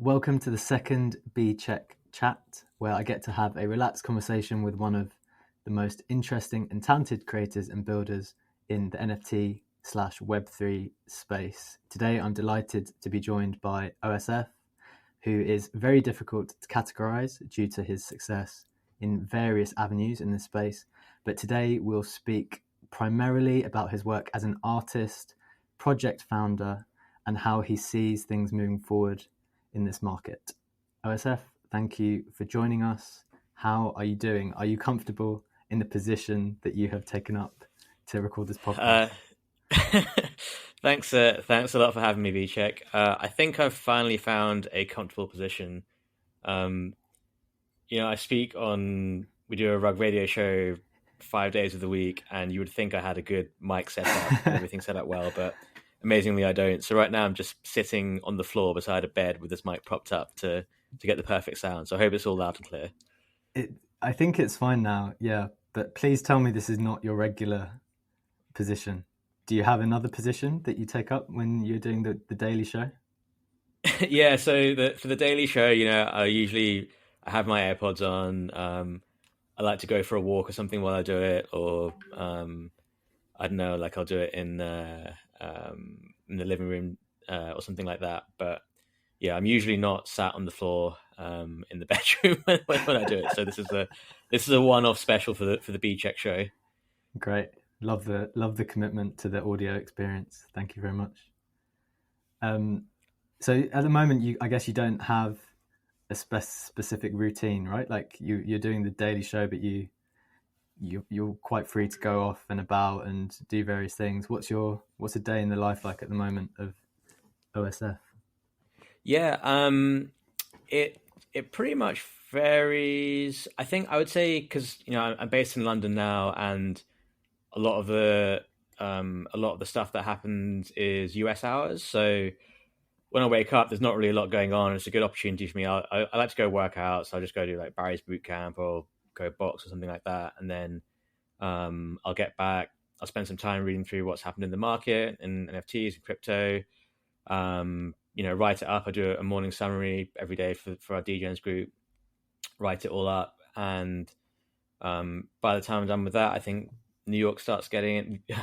Welcome to the second BCheque Chat, where I get to have a relaxed conversation with one of the most interesting and talented creators and builders in the NFT/Web3 space. Today, I'm delighted to be joined by OSF, who is very difficult to categorize due to his success in various avenues in this space. But today, we'll speak primarily about his work as an artist, project founder, and how he sees things moving forward in this market. OSF, thank you for joining us. How are you doing? Are you comfortable in the position that you have taken up to record this podcast? Thanks a lot for having me, BCheque. I think I've finally found a comfortable position. I speak we do a rug radio show 5 days of the week, and you would think I had a good mic set up and everything set up well, but amazingly I don't. So right now I'm just sitting on the floor beside a bed with this mic propped up to get the perfect sound. So I hope it's all loud and clear. I think it's fine now, yeah. But please tell me this is not your regular position. Do you have another position that you take up when you're doing the daily show? Yeah, so for the daily show, I have my AirPods on. I like to go for a walk or something while I do it, or I don't know, like I'll do it in the living room or something like that. But yeah, I'm usually not sat on the floor in the bedroom when I do it. So this is a one-off special for the BCheque show. Great, love the commitment to the audio experience. Thank you very much. So at the moment, I guess you don't have a specific routine, right? Like you're doing the daily show, but you're quite free to go off and about and do various things. What's a day in the life like at the moment of OSF? Yeah, it pretty much varies. I think I would say because I'm based in London now, and a lot of the stuff that happens is US hours. So when I wake up, there's not really a lot going on. It's a good opportunity for me. I like to go work out, so I just go do like Barry's boot camp or go box or something like that, and then I'll get back. I'll spend some time reading through what's happened in the market and NFTs and crypto. Write it up. I do a morning summary every day for our Degenz group. Write it all up, and by the time I'm done with that, I think New York starts getting it.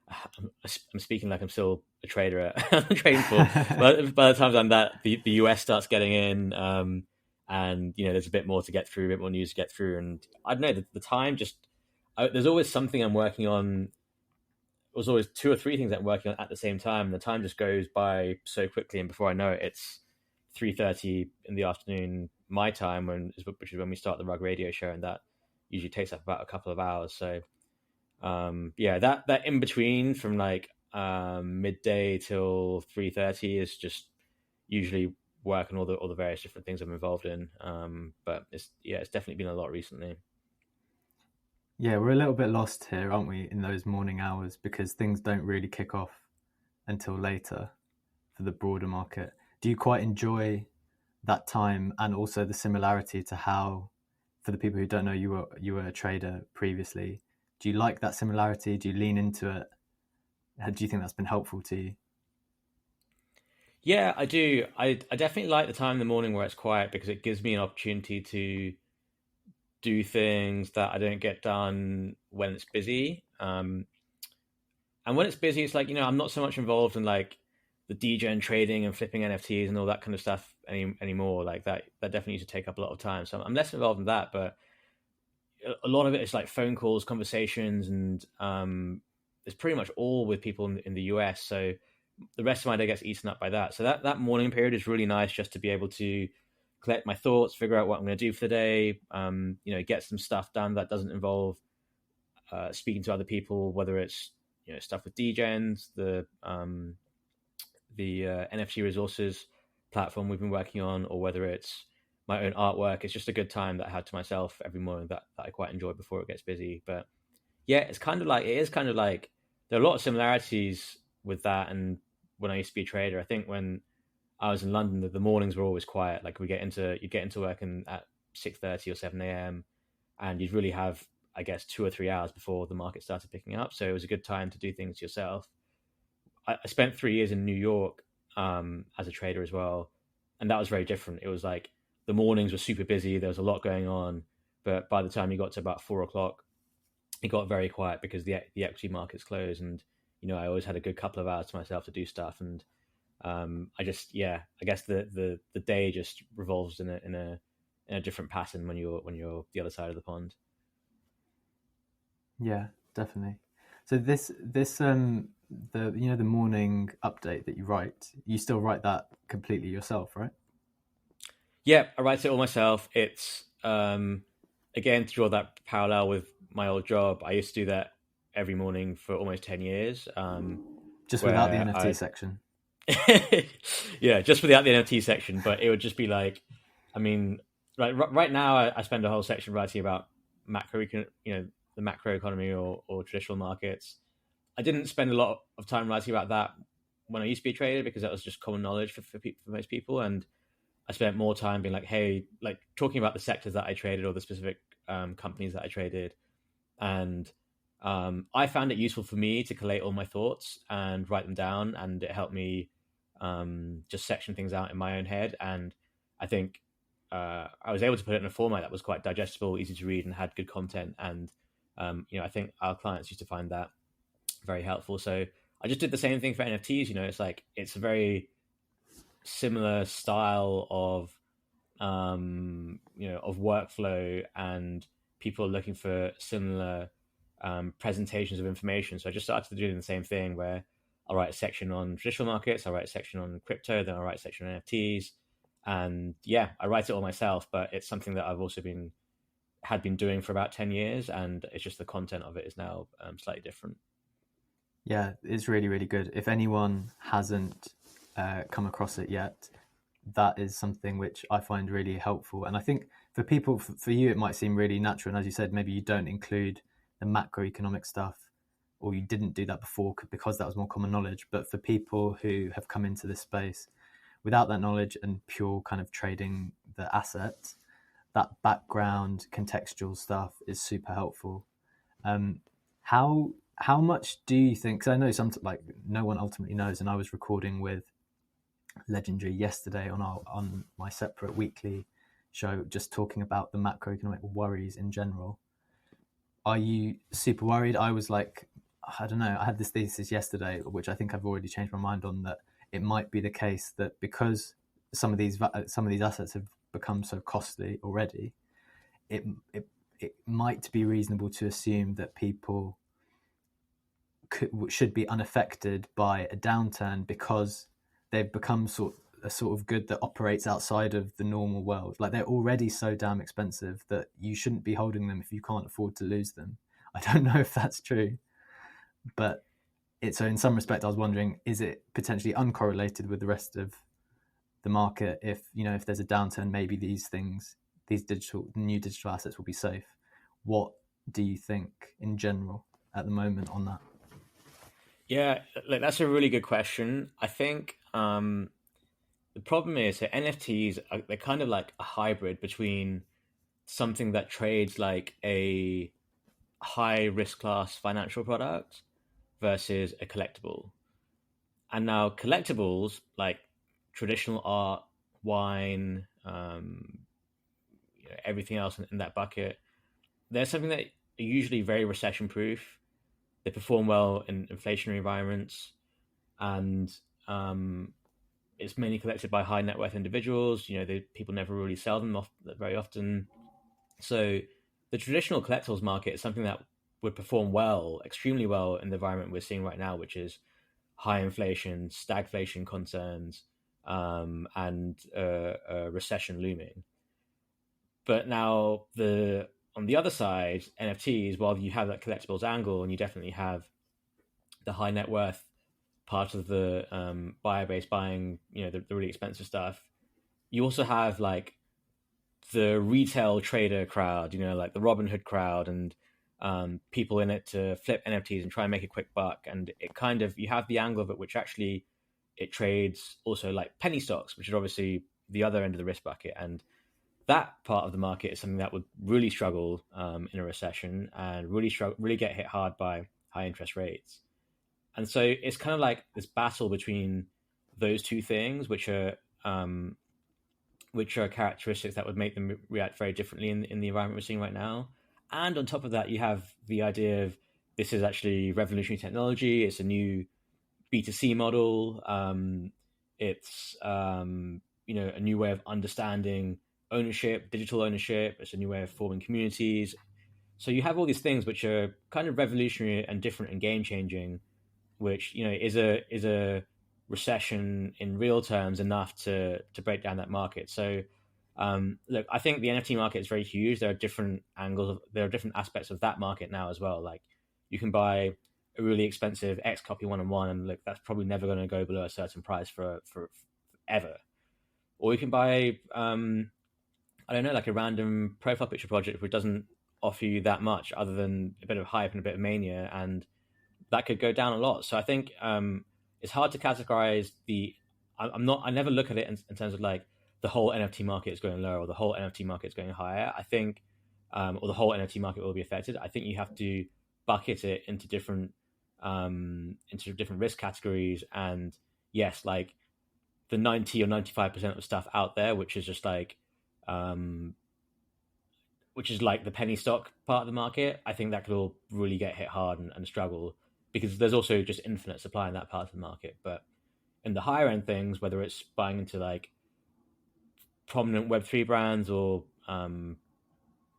I'm speaking like I'm still a trader at trading floor. But by the time I'm done that, the US starts getting in, and there's a bit more to get through, a bit more news to get through, and I don't know. The time there's always something I'm working on. There's always 2 or 3 things I'm working on at the same time, and the time just goes by so quickly. And before I know it, it's 3:30 in the afternoon my time, which is when we start the rug radio show, and that usually takes up about a couple of hours. So that in between from like midday till 3:30 is just usually work on all the various different things I'm involved in. But it's definitely been a lot recently. Yeah, we're a little bit lost here, aren't we, in those morning hours, because things don't really kick off until later for the broader market. Do you quite enjoy that time, and also the similarity to how, for the people who don't know, you were a trader previously? Do you like that similarity? Do you lean into it? Do you think that's been helpful to you? Yeah, I do. I definitely like the time in the morning where it's quiet, because it gives me an opportunity to do things that I don't get done when it's busy. And when it's busy, it's like, I'm not so much involved in like the degen trading and flipping NFTs and all that kind of stuff anymore. Like that definitely used to take up a lot of time. So I'm less involved in that, but a lot of it is like phone calls, conversations, and it's pretty much all with people in the US. So the rest of my day gets eaten up by that. So that morning period is really nice, just to be able to collect my thoughts, figure out what I'm going to do for the day, get some stuff done that doesn't involve speaking to other people, whether it's stuff with Degenz, the NFT resources platform we've been working on, or whether it's my own artwork. It's just a good time that I had to myself every morning that I quite enjoy before it gets busy. But yeah, it is kind of like there are a lot of similarities with that. And when I used to be a trader, I think when I was in London, the mornings were always quiet. Like you'd get into work at 6:30 or 7 a.m. and you'd really have, I guess, 2 or 3 hours before the market started picking up. So it was a good time to do things yourself. I spent 3 years in New York as a trader as well, and that was very different. It was like the mornings were super busy. There was a lot going on, but by the time you got to about 4 o'clock, it got very quiet because the equity markets closed, and I always had a good couple of hours to myself to do stuff. And I guess the day just revolves in a different pattern when you're the other side of the pond. Yeah, definitely. So the morning update that you write, you still write that completely yourself, right? Yeah, I write it all myself. It's again, to draw that parallel with my old job, I used to do that every morning for almost 10 years. Just without the NFT section. Yeah, just without the NFT section, but it would just be like, I mean, right now I spend a whole section writing about the macro economy or traditional markets. I didn't spend a lot of time writing about that when I used to be a trader, because that was just common knowledge for most people. And I spent more time being like, hey, like talking about the sectors that I traded or the specific companies that I traded. And I found it useful for me to collate all my thoughts and write them down, and it helped me just section things out in my own head. And I think I was able to put it in a format that was quite digestible, easy to read, and had good content. And I think our clients used to find that very helpful. So I just did the same thing for NFTs. It's like it's a very similar style of of workflow, and people are looking for similar presentations of information. So I just started doing the same thing, where I'll write a section on traditional markets, I'll write a section on crypto, then I'll write a section on NFTs. And yeah, I write it all myself, but it's something that I've also had been doing for about 10 years, and it's just the content of it is now slightly different. Yeah, it's really, really good. If anyone hasn't come across it yet, that is something which I find really helpful. And I think for people, for you, it might seem really natural. And as you said, maybe you don't include the macroeconomic stuff, or you didn't do that before because that was more common knowledge. But for people who have come into this space without that knowledge and pure kind of trading the assets, that background contextual stuff is super helpful. How much do you think, because I know like no one ultimately knows, and I was recording with Legendary yesterday on my separate weekly show, just talking about the macroeconomic worries in general. Are you super worried? I was like, I don't know, I had this thesis yesterday, which I think I've already changed my mind on, that it might be the case that because some of these assets have become so costly already, it might be reasonable to assume that people should be unaffected by a downturn because they've become a sort of good that operates outside of the normal world. Like, they're already so damn expensive that you shouldn't be holding them if you can't afford to lose them. I don't know if that's true, but so in some respect I was wondering, is it potentially uncorrelated with the rest of the market? If there's a downturn, maybe these new digital assets will be safe. What do you think in general at the moment on that? Yeah, that's a really good question. I think the problem is that NFTs they're kind of like a hybrid between something that trades like a high risk class financial product versus a collectible. And now collectibles like traditional art, wine, everything else in that bucket, they're something that are usually very recession proof. They perform well in inflationary environments, and it's mainly collected by high net worth individuals. People never really sell them very often. So the traditional collectibles market is something that would perform well, extremely well, in the environment we're seeing right now, which is high inflation, stagflation concerns, and a recession looming. But now on the other side, NFTs, while you have that collectibles angle, and you definitely have the high net worth part of the buyer base buying, the really expensive stuff, you also have like the retail trader crowd, like the Robinhood crowd, and people in it to flip NFTs and try and make a quick buck. And it kind of, you have the angle of it, which actually it trades also like penny stocks, which is obviously the other end of the risk bucket. And that part of the market is something that would really struggle in a recession, and really get hit hard by high interest rates. And so it's kind of like this battle between those two things, which are which are characteristics that would make them react very differently in the environment we're seeing right now. And on top of that, you have the idea of this is actually revolutionary technology. It's a new B2C model. It's a new way of understanding ownership, digital ownership. It's a new way of forming communities. So you have all these things which are kind of revolutionary and different and game changing, which is a recession in real terms enough to break down that market. So look, I think the NFT market is very huge. There are different angles, there are different aspects of that market now as well. Like you can buy a really expensive X copy 1-on-1, and look, that's probably never going to go below a certain price for ever. Or you can buy I don't know, like a random profile picture project which doesn't offer you that much other than a bit of hype and a bit of mania, and that could go down a lot. So I think it's hard to categorize the. I never look at it in terms of like the whole NFT market is going lower or the whole NFT market is going higher. I think, or the whole NFT market will be affected. I think you have to bucket it into different risk categories. And yes, like the 90 or 95% of stuff out there, which is just like, which is like the penny stock part of the market, I think that could all really get hit hard and struggle, because there's also just infinite supply in that part of the market. But in the higher end things, whether it's buying into like prominent Web3 brands or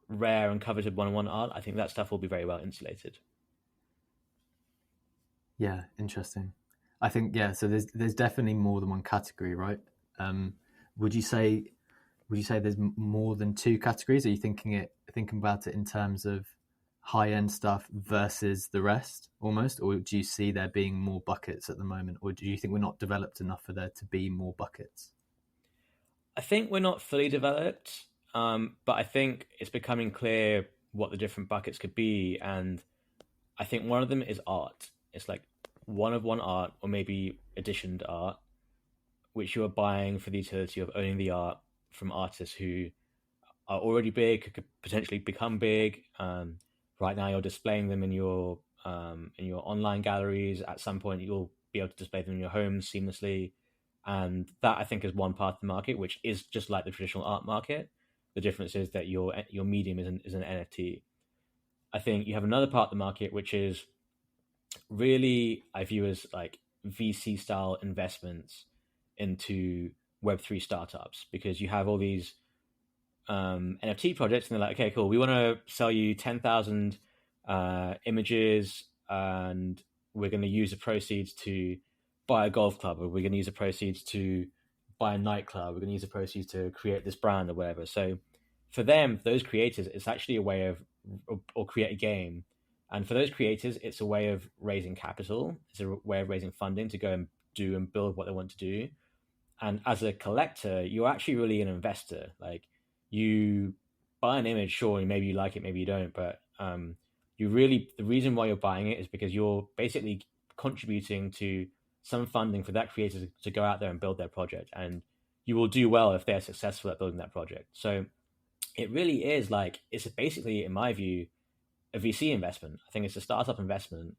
rare and coveted one-on-one art, I think that stuff will be very well insulated. Yeah, interesting. I think, yeah, so there's definitely more than one category, right? Would you say there's more than two categories? Are you thinking about it in terms of high end stuff versus the rest almost, or do you see there being more buckets at the moment, or do you think we're not developed enough for there to be more buckets? I think we're not fully developed, but I think it's becoming clear what the different buckets could be, and I think one of them is art. It's like one of one art, or maybe editioned art, which you are buying for the utility of owning the art from artists who are already big, could potentially become big. Right now, you're displaying them in your online galleries. At some point, you'll be able to display them in your homes seamlessly, and that I think is one part of the market, which is just like the traditional art market. The difference is that your medium is an NFT. I think you have another part of the market which is really, I view as like VC style investments into Web3 startups, because you have all these NFT projects, and they're like, okay, cool, we want to sell you 10,000 images, and we're going to use the proceeds to buy a golf club, or we're going to use the proceeds to buy a nightclub, we're going to use the proceeds to create this brand or whatever. So for them, those creators, it's actually a way of, or create a game. And for those creators, it's a way of raising capital. It's a way of raising funding to go and do and build what they want to do. And as a collector, you're actually really an investor. Like, you buy an image, sure, maybe you like it, maybe you don't, but you really, the reason why you're buying it is because you're basically contributing to some funding for that creator to go out there and build their project. And you will do well if they're successful at building that project. So it really is like, it's basically, in my view, a VC investment. I think it's a startup investment.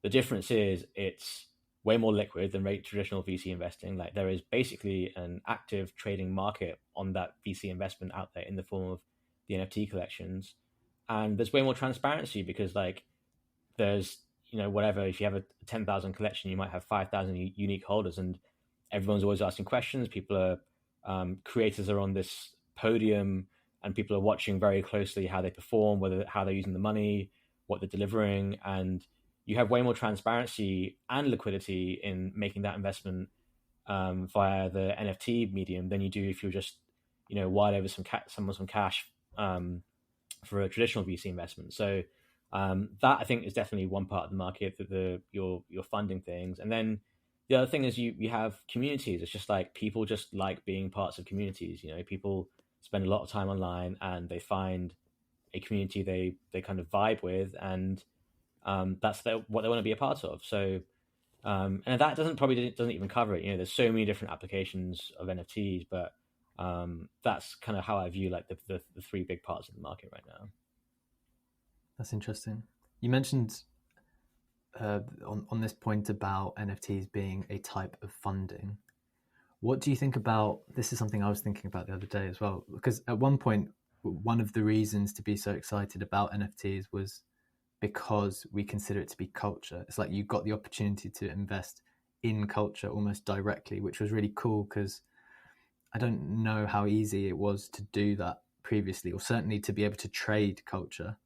The difference is it's way more liquid than traditional VC investing. Like, there is basically an active trading market on that VC investment out there in the form of the NFT collections. And there's way more transparency, because like there's, whatever, if you have a 10,000 collection, you might have 5,000 unique holders, and everyone's always asking questions. People are, creators are on this podium, and people are watching very closely how they perform, how they're using the money, what they're delivering. And you have way more transparency and liquidity in making that investment via the NFT medium than you do if you're just, wide over some cash for a traditional VC investment. So that, I think, is definitely one part of the market that you're funding things. And then the other thing is you have communities. It's just like people just like being parts of communities. People spend a lot of time online, and they find a community they kind of vibe with, and that's what they want to be a part of. So and that doesn't even cover it. There's so many different applications of NFTs, but that's kind of how I view like the three big parts of the market right now. That's interesting. You mentioned on this point about NFTs being a type of funding. What do you think about this? Is something I was thinking about the other day as well, because at one point, one of the reasons to be so excited about NFTs was because we consider it to be culture. It's like you got the opportunity to invest in culture almost directly, which was really cool because I don't know how easy it was to do that previously, or certainly to be able to trade culture.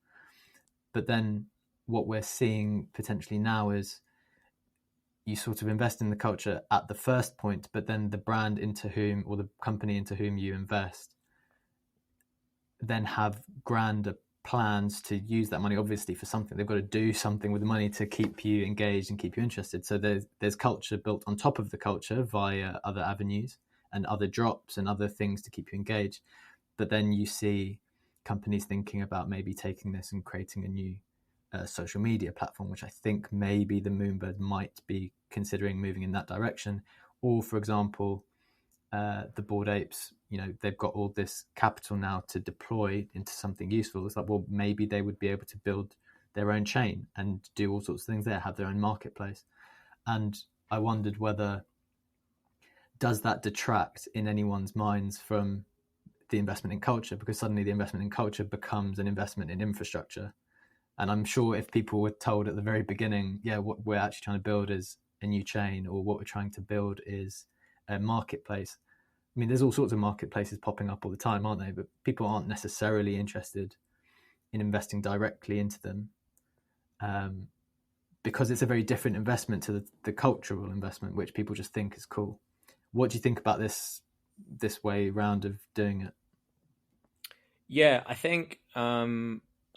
But then what we're seeing potentially now is you sort of invest in the culture at the first point, but then the brand into whom, or the company into whom you invest, then have grander plans to use that money, obviously, for something. They've got to do something with the money to keep you engaged and keep you interested. So there's culture built on top of the culture via other avenues and other drops and other things to keep you engaged. But then you see companies thinking about maybe taking this and creating a new social media platform, which I think maybe the Moonbird might be considering moving in that direction. Or, for example, the Bored Apes, they've got all this capital now to deploy into something useful. It's like, well, maybe they would be able to build their own chain and do all sorts of things there, have their own marketplace. And I wondered whether, does that detract in anyone's minds from the investment in culture? Because suddenly the investment in culture becomes an investment in infrastructure. And I'm sure if people were told at the very beginning, yeah, what we're actually trying to build is a new chain, or what we're trying to build is a marketplace. I mean, there's all sorts of marketplaces popping up all the time, aren't they? But people aren't necessarily interested in investing directly into them because it's a very different investment to the cultural investment, which people just think is cool. What do you think about this way round of doing it? Yeah, I think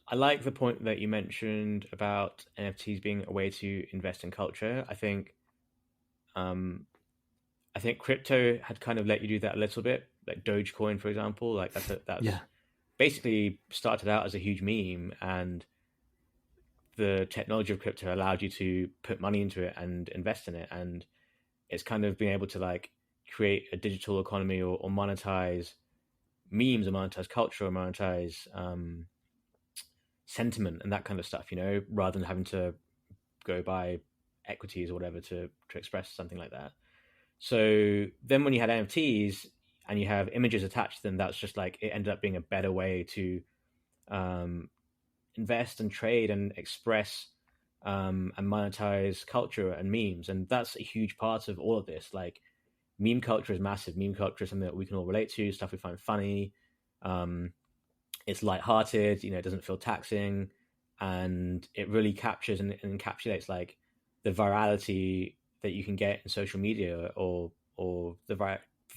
I like the point that you mentioned about NFTs being a way to invest in culture. I think crypto had kind of let you do that a little bit, like Dogecoin, for example. Like that's basically started out as a huge meme, and the technology of crypto allowed you to put money into it and invest in it, and it's kind of being able to like create a digital economy, or monetize memes, or monetize culture, or monetize sentiment and that kind of stuff, rather than having to go buy equities or whatever to express something like that. So then when you had NFTs and you have images attached to them, that's just like, it ended up being a better way to invest and trade and express and monetize culture and memes. And that's a huge part of all of this. Like, meme culture is massive. Meme culture is something that we can all relate to, stuff we find funny. It's lighthearted, it doesn't feel taxing, and it really captures and encapsulates like the virality that you can get in social media, or the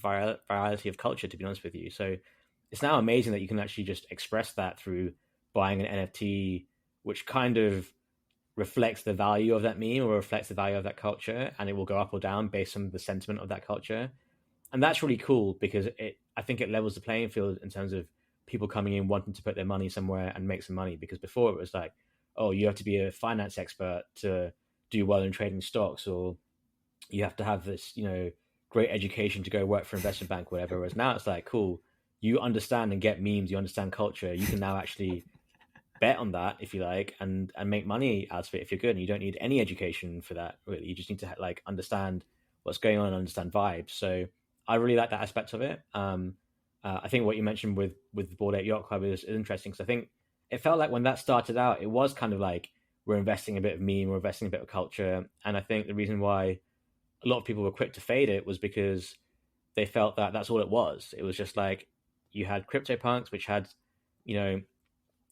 virality of culture, to be honest with you. So it's now amazing that you can actually just express that through buying an NFT, which kind of reflects the value of that meme or reflects the value of that culture, and it will go up or down based on the sentiment of that culture. And that's really cool because I think it levels the playing field in terms of people coming in wanting to put their money somewhere and make some money. Because before it was like, oh, you have to be a finance expert to do well in trading stocks, or you have to have this, great education to go work for an investment bank, or whatever. Whereas now it's like, cool, you understand and get memes, you understand culture, you can now actually bet on that if you like, and make money out of it if you're good. And you don't need any education for that, really. You just need to like understand what's going on and understand vibes. So I really like that aspect of it. I think what you mentioned with the Bored Ape Yacht Club is interesting, because I think it felt like when that started out, it was kind of like, we're investing a bit of meme, we're investing a bit of culture. And I think the reason why a lot of people were quick to fade it was because they felt that that's all it was. It was just like, you had CryptoPunks, which had, it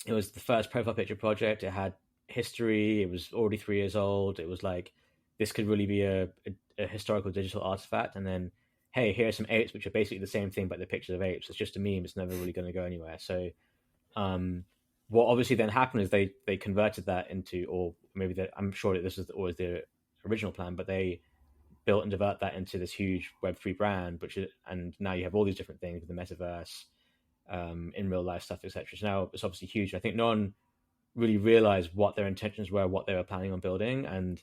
was the first profile picture project. It had history. It was already 3 years old. It was like, this could really be a historical digital artifact. And then, hey, here are some apes, which are basically the same thing, but they're pictures of apes. It's just a meme. It's never really going to go anywhere. So what obviously then happened is they converted that into, or maybe I'm sure that this was always the original plan, but they built and developed that into this huge Web3 brand, and now you have all these different things with the metaverse, in real life stuff, etc. So now it's obviously huge. I think no one really realized what their intentions were, what they were planning on building, and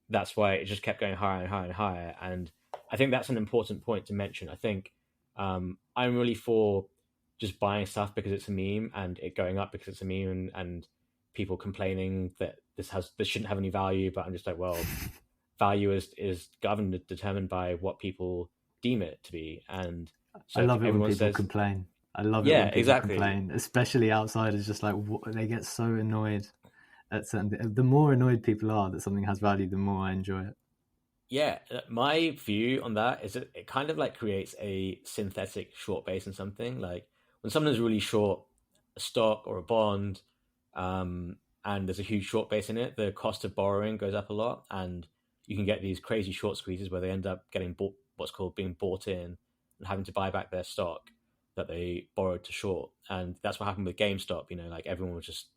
that's why it just kept going higher and higher and higher. And I think that's an important point to mention. I think I'm really for just buying stuff because it's a meme and it going up because it's a meme, and people complaining that this shouldn't have any value. But I'm just like, well, value is governed, determined by what people deem it to be. And I so if love it when everyone people says, complain. I love it yeah, when people exactly. complain, especially outsiders. Just like they get so annoyed at certain. The more annoyed people are that something has value, the more I enjoy it. Yeah, my view on that is that it kind of like creates a synthetic short base in something. Like when someone's really short a stock or a bond, um, and there's a huge short base in it, the cost of borrowing goes up a lot, and you can get these crazy short squeezes where they end up getting bought, what's called being bought in, and having to buy back their stock that they borrowed to short. And that's what happened with GameStop. You know, like everyone was just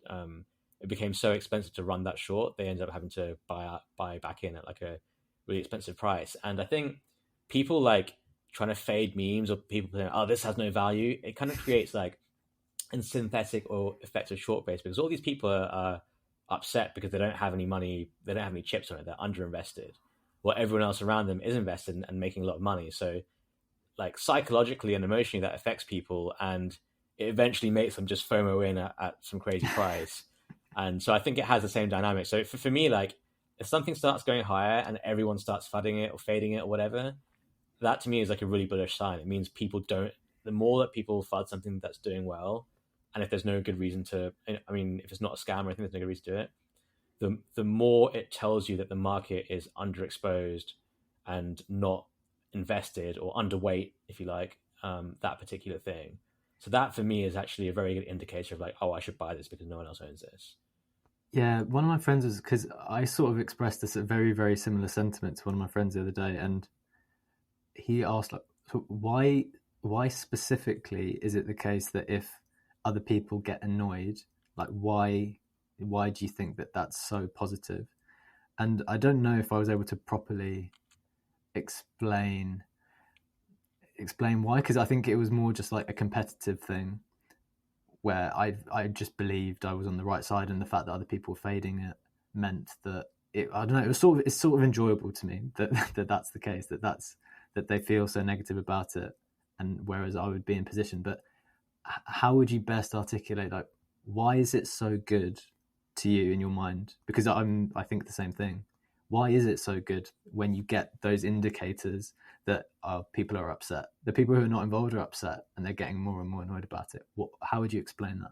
it became so expensive to run that short, they ended up having to buy back in at like a really expensive price. And I think people like trying to fade memes or people saying, "Oh, this has no value," it kind of creates like a synthetic or effective short base because all these people are upset because they don't have any money, they don't have any chips on it, they're underinvested. While everyone else around them is invested and making a lot of money. So, like psychologically and emotionally, that affects people, and it eventually makes them just FOMO in at some crazy price. And so I think it has the same dynamic. So for me, like if something starts going higher and everyone starts fudding it or fading it or whatever, that to me is like a really bullish sign. It means people don't. The more that people fud something that's doing well, and if there's no good reason to, I mean, if it's not a scam or anything, there's no good reason to do it. The more it tells you that the market is underexposed and not invested or underweight, if you like, that particular thing. So that for me is actually a very good indicator of like, oh, I should buy this because no one else owns this. Yeah, one of my friends was because I sort of expressed this a very, very similar sentiment to one of my friends the other day, and he asked like, so why specifically is it the case that if other people get annoyed, like why do you think that that's so positive? And I don't know if I was able to properly explain why, because I think it was more just like a competitive thing where I just believed I was on the right side, and the fact that other people were fading it meant that I don't know, it's sort of enjoyable to me that that's the case, that they feel so negative about it, and whereas I would be in position. But how would you best articulate like why is it so good to you in your mind? Because I think the same thing. Why is it so good when you get those indicators that people are upset? The people who are not involved are upset, and they're getting more and more annoyed about it. How would you explain that?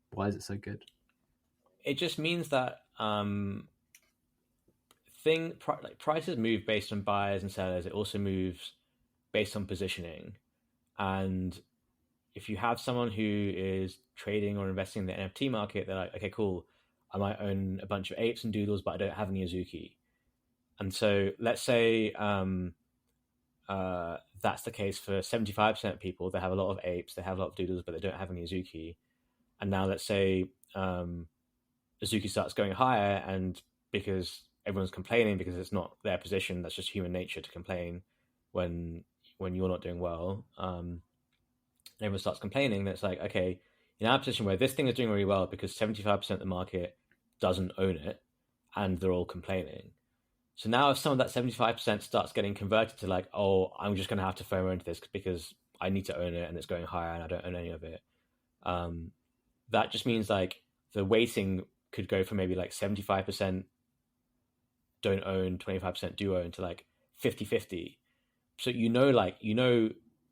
Why is it so good? It just means that like prices move based on buyers and sellers. It also moves based on positioning. And if you have someone who is trading or investing in the NFT market, they're like, okay, cool. I might own a bunch of apes and doodles, but I don't have any Azuki. And so let's say that's the case for 75% of people. They have a lot of apes, they have a lot of doodles, but they don't have any Azuki. And now let's say Azuki starts going higher, and because everyone's complaining because it's not their position, that's just human nature to complain when you're not doing well. And everyone starts complaining. That's like, okay, in our position where this thing is doing really well because 75% of the market doesn't own it, and they're all complaining. So now if some of that 75% starts getting converted to like, oh, I'm just going to have to FOMO into this because I need to own it and it's going higher and I don't own any of it. Um, that just means like the weighting could go from maybe like 75% don't own, 25% do own to like 50-50. So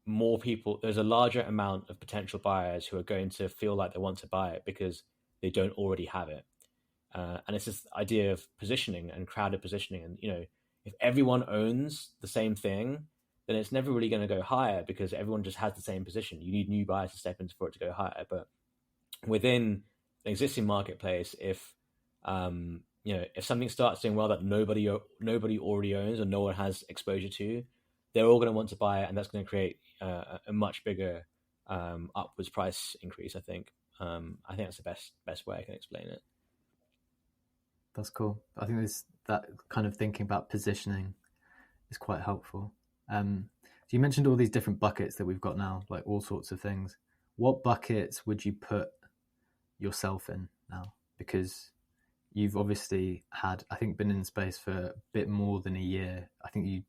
more people, there's a larger amount of potential buyers who are going to feel like they want to buy it because they don't already have it. And it's this idea of positioning and crowded positioning. And, if everyone owns the same thing, then it's never really going to go higher because everyone just has the same position. You need new buyers to step into for it to go higher. But within an existing marketplace, if something starts doing well that nobody already owns or no one has exposure to, they're all going to want to buy it, and that's going to create a much bigger upwards price increase. I think that's the best way I can explain it. That's cool. I think that kind of thinking about positioning is quite helpful. So you mentioned all these different buckets that we've got now, like all sorts of things. What buckets would you put yourself in now? Because you've obviously been in space for a bit more than a year. I think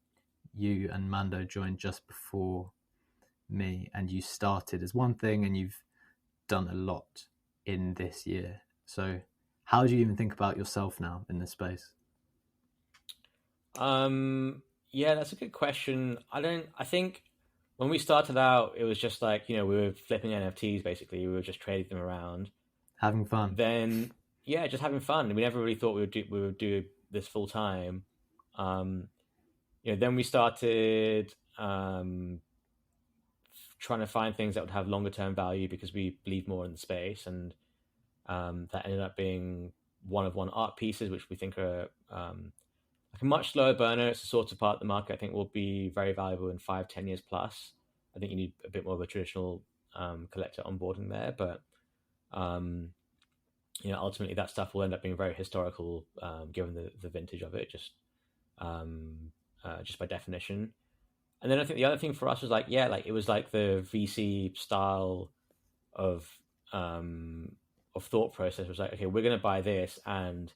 you and Mando joined just before me, and you started as one thing and you've done a lot in this year. So how do you even think about yourself now in this space? Yeah, that's a good question. I think when we started out, it was just like, we were flipping NFTs basically. We were just trading them around. Having fun. Then, yeah, just having fun. We never really thought we would do this full time. Um, then we started trying to find things that would have longer term value because we believe more in the space, and that ended up being one art pieces, which we think are like a much slower burner. It's the sort of part of the market I think will be very valuable in 5-10 years plus. I think you need a bit more of a traditional collector onboarding there, but ultimately that stuff will end up being very historical, given the vintage of it, just by definition. And then I think the other thing for us was like, yeah, like it was like the VC style of thought process. It was like, okay, we're going to buy this, and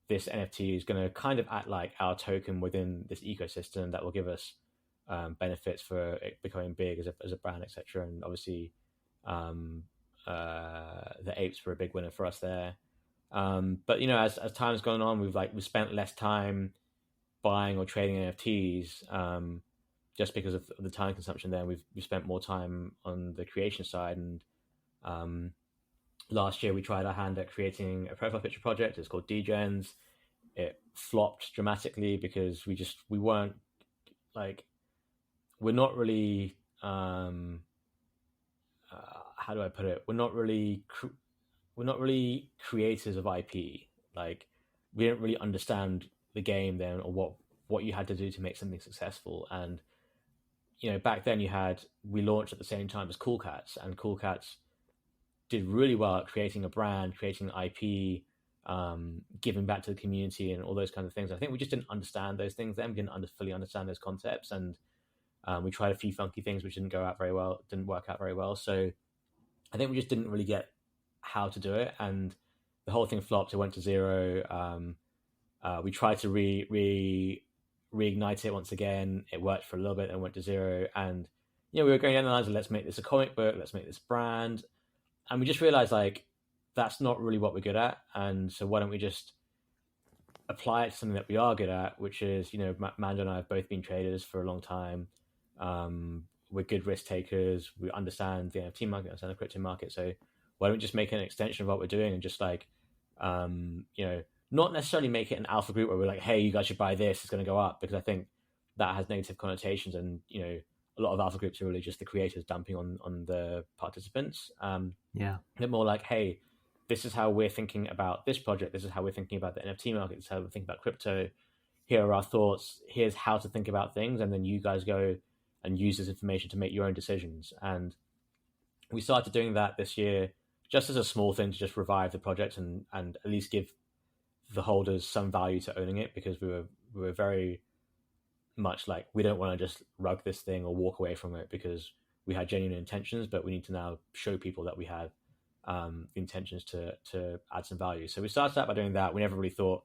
this NFT is going to kind of act like our token within this ecosystem that will give us benefits for it becoming big as a brand, etc. And obviously, the apes were a big winner for us there. But as time's gone on, we've spent less time buying or trading NFTs, just because of the time consumption there. We've spent more time on the creation side, and last year we tried our hand at creating a profile picture project. It's called Degenz. It flopped dramatically because we weren't like, we're not really how do I put it? We're not really creators of IP. Like, we didn't really understand the game then, or what you had to do to make something successful. And back then we launched at the same time as Cool Cats, and Cool Cats did really well at creating a brand, creating IP, giving back to the community, and all those kinds of things. I think we just didn't understand those things then. We didn't fully understand those concepts, and we tried a few funky things which didn't work out very well. So I think we just didn't really get how to do it, and the whole thing flopped. It went to zero. We tried to reignite it once again. It worked for a little bit and went to zero. And we were going down the lines of, let's make this a comic book, let's make this brand, and we just realized like that's not really what we're good at. And so why don't we just apply it to something that we are good at, which is, Mando and I have both been traders for a long time. We're good risk takers. We understand the NFT market, understand the crypto market. So why don't we just make an extension of what we're doing and just like, not necessarily make it an alpha group where we're like, hey, you guys should buy this, it's going to go up, because I think that has negative connotations. And, a lot of alpha groups are really just the creators dumping on the participants. They're more like, hey, this is how we're thinking about this project. This is how we're thinking about the NFT market. This is how we're thinking about crypto. Here are our thoughts. Here's how to think about things. And then you guys go and use this information to make your own decisions. And we started doing that this year, just as a small thing to just revive the project and at least give the holders some value to owning it, because we were very much like, we don't want to just rug this thing or walk away from it, because we had genuine intentions, but we need to now show people that we have the intentions to add some value. So we started out by doing that. We never really thought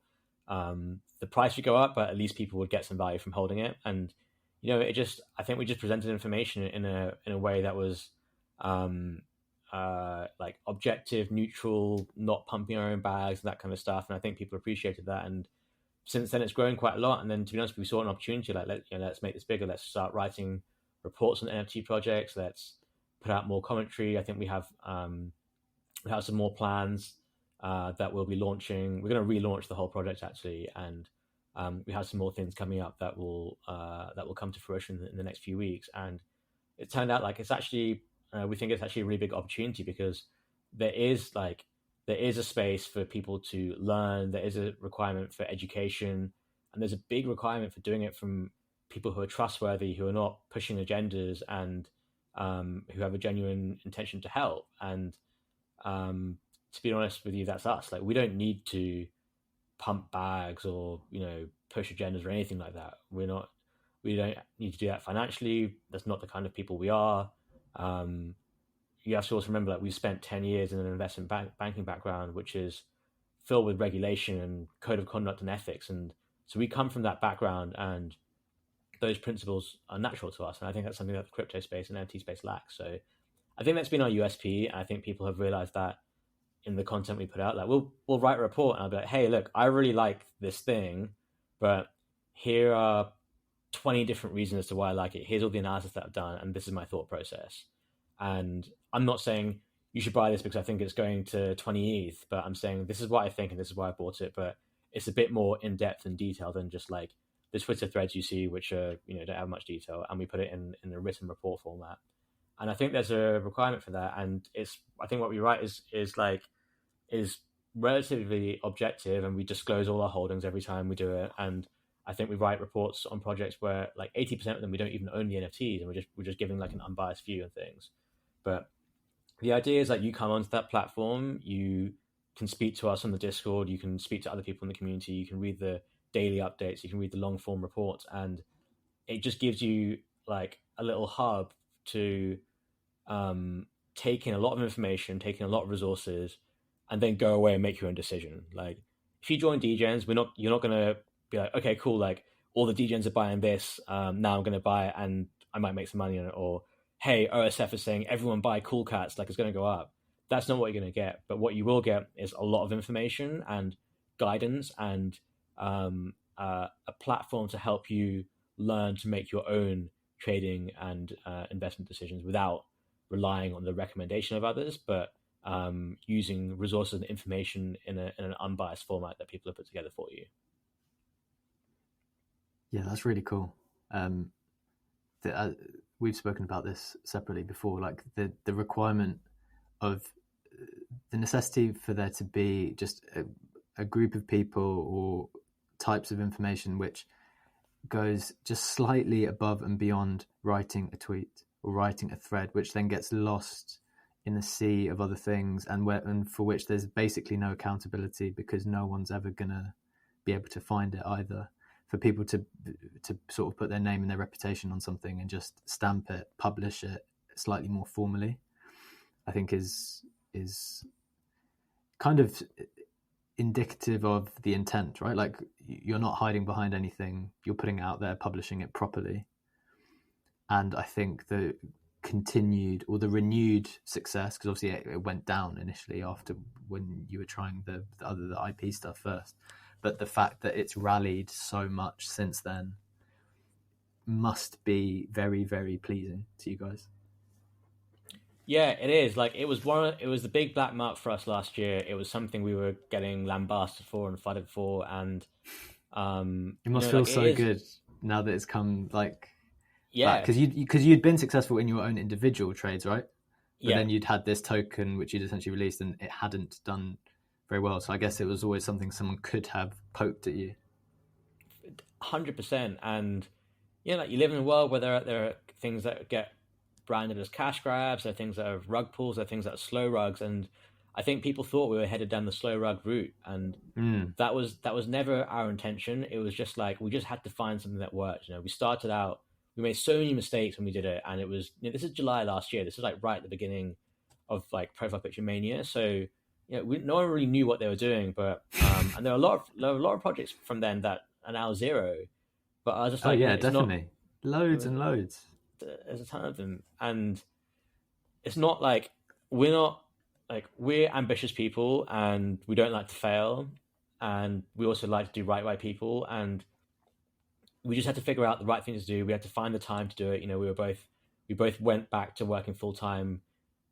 the price would go up, but at least people would get some value from holding it. And I think we just presented information in a way that was like objective, neutral, not pumping our own bags and that kind of stuff. And I think people appreciated that. And since then, it's grown quite a lot. And then, to be honest, we saw an opportunity like, let's make this bigger. Let's start writing reports on NFT projects. Let's put out more commentary. I think we have some more plans that we'll be launching. We're going to relaunch the whole project actually, and we have some more things coming up that will come to fruition in the next few weeks. And it turned out like it's actually we think it's actually a really big opportunity, because there is a space for people to learn. There is a requirement for education, and there's a big requirement for doing it from people who are trustworthy, who are not pushing agendas, and who have a genuine intention to help. And to be honest with you, that's us. Like, we don't need to pump bags or push agendas or anything like that. We don't need to do that financially. That's not the kind of people we are. You have to also remember that we've spent 10 years in an investment banking background, which is filled with regulation and code of conduct and ethics. And so we come from that background, and those principles are natural to us. And I think that's something that the crypto space and NFT space lacks. So I think that's been our USP. And I think people have realized that in the content we put out. Like, we'll write a report and I'll be like, hey, look, I really like this thing, but here are 20 different reasons as to why I like it. Here's all the analysis that I've done, and this is my thought process. And I'm not saying you should buy this because I think it's going to 20 ETH, but I'm saying this is what I think and this is why I bought it. But it's a bit more in depth and detailed than just like the Twitter threads you see, which are, don't have much detail, and we put it in a written report format. And I think there's a requirement for that. And I think what we write is relatively objective, and we disclose all our holdings every time we do it. And I think we write reports on projects where like 80% of them we don't even own the NFTs, and we're just giving like an unbiased view of things. But the idea is like you come onto that platform, you can speak to us on the Discord, you can speak to other people in the community, you can read the daily updates, you can read the long form reports, and it just gives you like a little hub to take in a lot of information, take in a lot of resources, and then go away and make your own decision. Like if you join Degenz, you're not gonna be like, okay, cool, like all the Degens are buying this, now I'm gonna buy it and I might make some money on it, or hey, OSF is saying everyone buy Cool Cats, like it's gonna go up. That's not what you're gonna get. But what you will get is a lot of information and guidance and a platform to help you learn to make your own trading and investment decisions without relying on the recommendation of others, but using resources and information in an unbiased format that people have put together for you. Yeah, that's really cool. We've spoken about this separately before, like the requirement of the necessity for there to be just a group of people or types of information which goes just slightly above and beyond writing a tweet or writing a thread, which then gets lost in the sea of other things, and for which there's basically no accountability because no one's ever gonna be able to find it either. For people to sort of put their name and their reputation on something and just stamp it, publish it slightly more formally, I think is kind of indicative of the intent, right? Like you're not hiding behind anything, you're putting it out there, publishing it properly. And I think the continued or the renewed success, because obviously it went down initially after when you were trying the IP stuff first, but the fact that it's rallied so much since then must be very, very pleasing to you guys. Yeah, it is. Like it was the big black mark for us last year. It was something we were getting lambasted for and flooded for, and it must feel so good now that it's come like, yeah, because you'd been successful in your own individual trades, right? But yeah. then you'd had this token which you'd essentially released, and it hadn't done very well. So I guess it was always something someone could have poked at you. 100%. And like you live in a world where there are things that get branded as cash grabs, there are things that are rug pulls, there are things that are slow rugs, and I think people thought we were headed down the slow rug route, and that was never our intention. It was just like we just had to find something that worked. We started out, we made so many mistakes when we did it, and it was this is July last year. This is like right at the beginning of like profile picture mania, so no one really knew what they were doing, but and there are a lot of projects from then that are now zero. But I was just like, definitely, loads and loads. There's a ton of them, and it's not like we're ambitious people, and we don't like to fail, and we also like to do right by people, and we just had to figure out the right thing to do. We had to find the time to do it. We both went back to working full time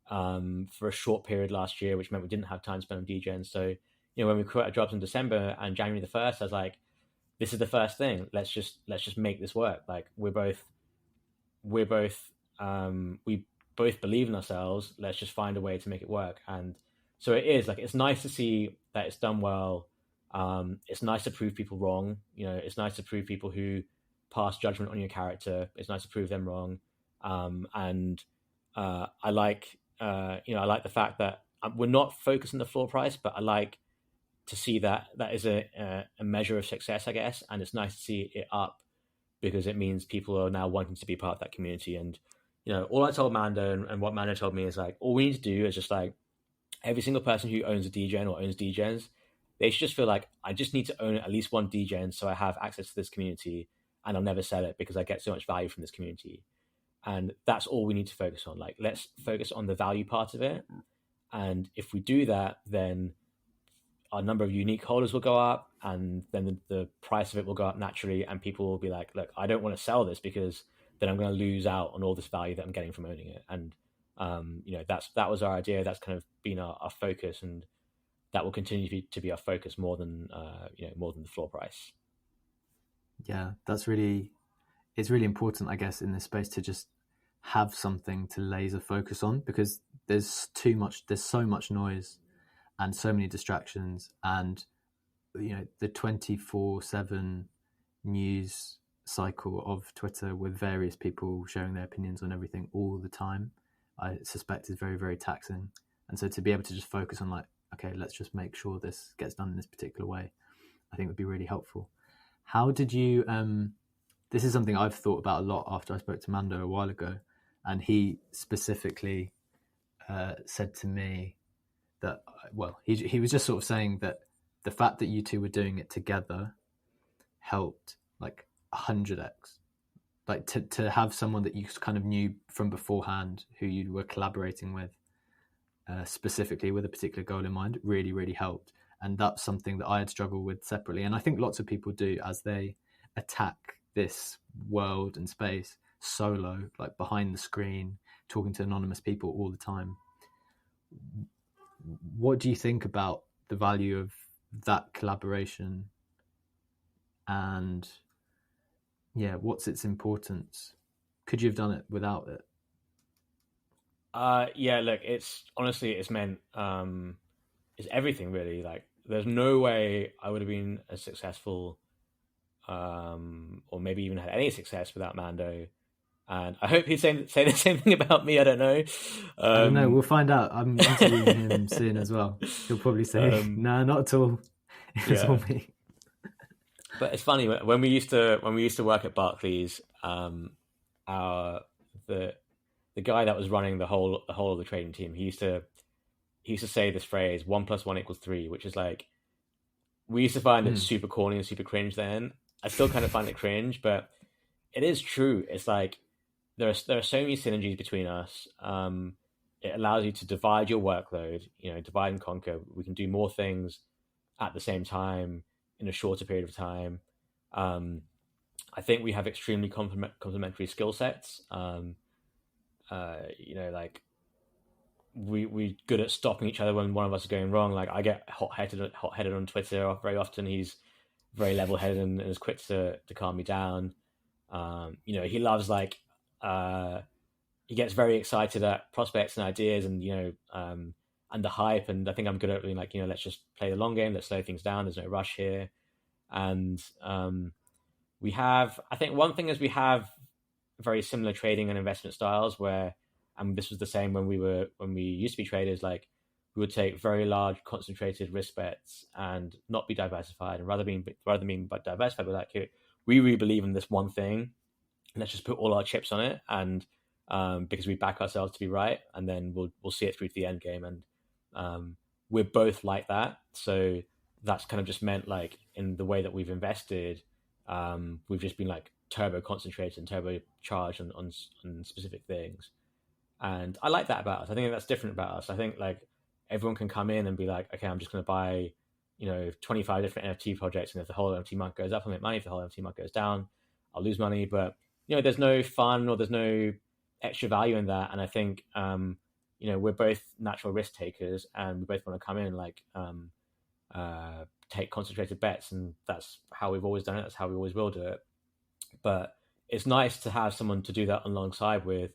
for a short period last year, which meant we didn't have time to spend on Degenz. So, when we quit our jobs in December and January the 1st, I was like, this is the first thing. Let's just make this work. Like we both believe in ourselves. Let's just find a way to make it work. And so it is like, it's nice to see that it's done well. It's nice to prove people wrong. It's nice to prove people who pass judgment on your character. It's nice to prove them wrong. And I like the fact that we're not focused on the floor price, but I like to see that is a measure of success, I guess. And it's nice to see it up because it means people are now wanting to be part of that community. And, all I told Mando and what Mando told me is like, all we need to do is just like every single person who owns a Degen or owns Degens, they should just feel like I just need to own at least one Degen so I have access to this community and I'll never sell it because I get so much value from this community. And that's all we need to focus on. Like, let's focus on the value part of it. And if we do that, then our number of unique holders will go up, and then the price of it will go up naturally, and people will be like, look, I don't want to sell this because then I'm going to lose out on all this value that I'm getting from owning it. And that was our idea. That's kind of been our focus, and that will continue to be our focus more than the floor price. Yeah, it's really important, I guess, in this space to just have something to laser focus on, because there's so much noise and so many distractions, and the 24/7 news cycle of Twitter with various people sharing their opinions on everything all the time, I suspect is very, very taxing. And so to be able to just focus on like, okay, let's just make sure this gets done in this particular way, I think would be really helpful. How did you this is something I've thought about a lot after I spoke to Mando a while ago, and he specifically said to me that, well, he was just sort of saying that the fact that you two were doing it together helped like 100x. Like to have someone that you kind of knew from beforehand, who you were collaborating with, specifically with a particular goal in mind, really, really helped. And that's something that I had struggled with separately. And I think lots of people do as they attack this world and space solo, like behind the screen, talking to anonymous people all the time. What do you think about the value of that collaboration? And yeah, what's its importance? Could you have done it without it? Yeah, look, it's meant it's everything really. Like, there's no way I would have been as successful, or maybe even had any success without Mando. And I hope he'd say the same thing about me. I don't know. I don't know. We'll find out. I'm interviewing him soon as well. He'll probably say, "No, not at all. It was all me." But it's funny when we used to work at Barclays. The guy that was running the whole of the trading team, he used to say this phrase, 1 + 1 = 3, which is like, we used to find it super corny and super cringe then. I still kind of find it cringe, but it is true. It's like there are so many synergies between us. It allows you to divide your workload, divide and conquer. We can do more things at the same time in a shorter period of time. I think we have extremely complementary skill sets. Like we good at stopping each other when one of us is going wrong. Like, I get hot-headed on Twitter very often. He's very level-headed and is quick to calm me down. He loves he gets very excited at prospects and ideas and the hype. And I think I'm good at being like, let's just play the long game. Let's slow things down. There's no rush here. And we have very similar trading and investment styles where, and this was the same when we used to be traders, like we would take very large concentrated risk bets and not be diversified, and rather than being diversified, we're like, okay, we really believe in this one thing, let's just put all our chips on it, and because we back ourselves to be right, and then we'll see it through to the end game. And we're both like that, so that's kind of just meant, like, in the way that we've invested, we've just been like turbo concentrated and turbo charged on specific things. And I like that about us. I think that's different about us. I think like everyone can come in and be like, okay, I'm just going to buy 25 different NFT projects, and if the whole NFT market goes up, I'll make money. If the whole NFT market goes down, I'll lose money. But there's no fun or there's no extra value in that. And I think we're both natural risk takers, and we both want to come in and like take concentrated bets, and that's how we've always done it. That's how we always will do it. But it's nice to have someone to do that alongside with,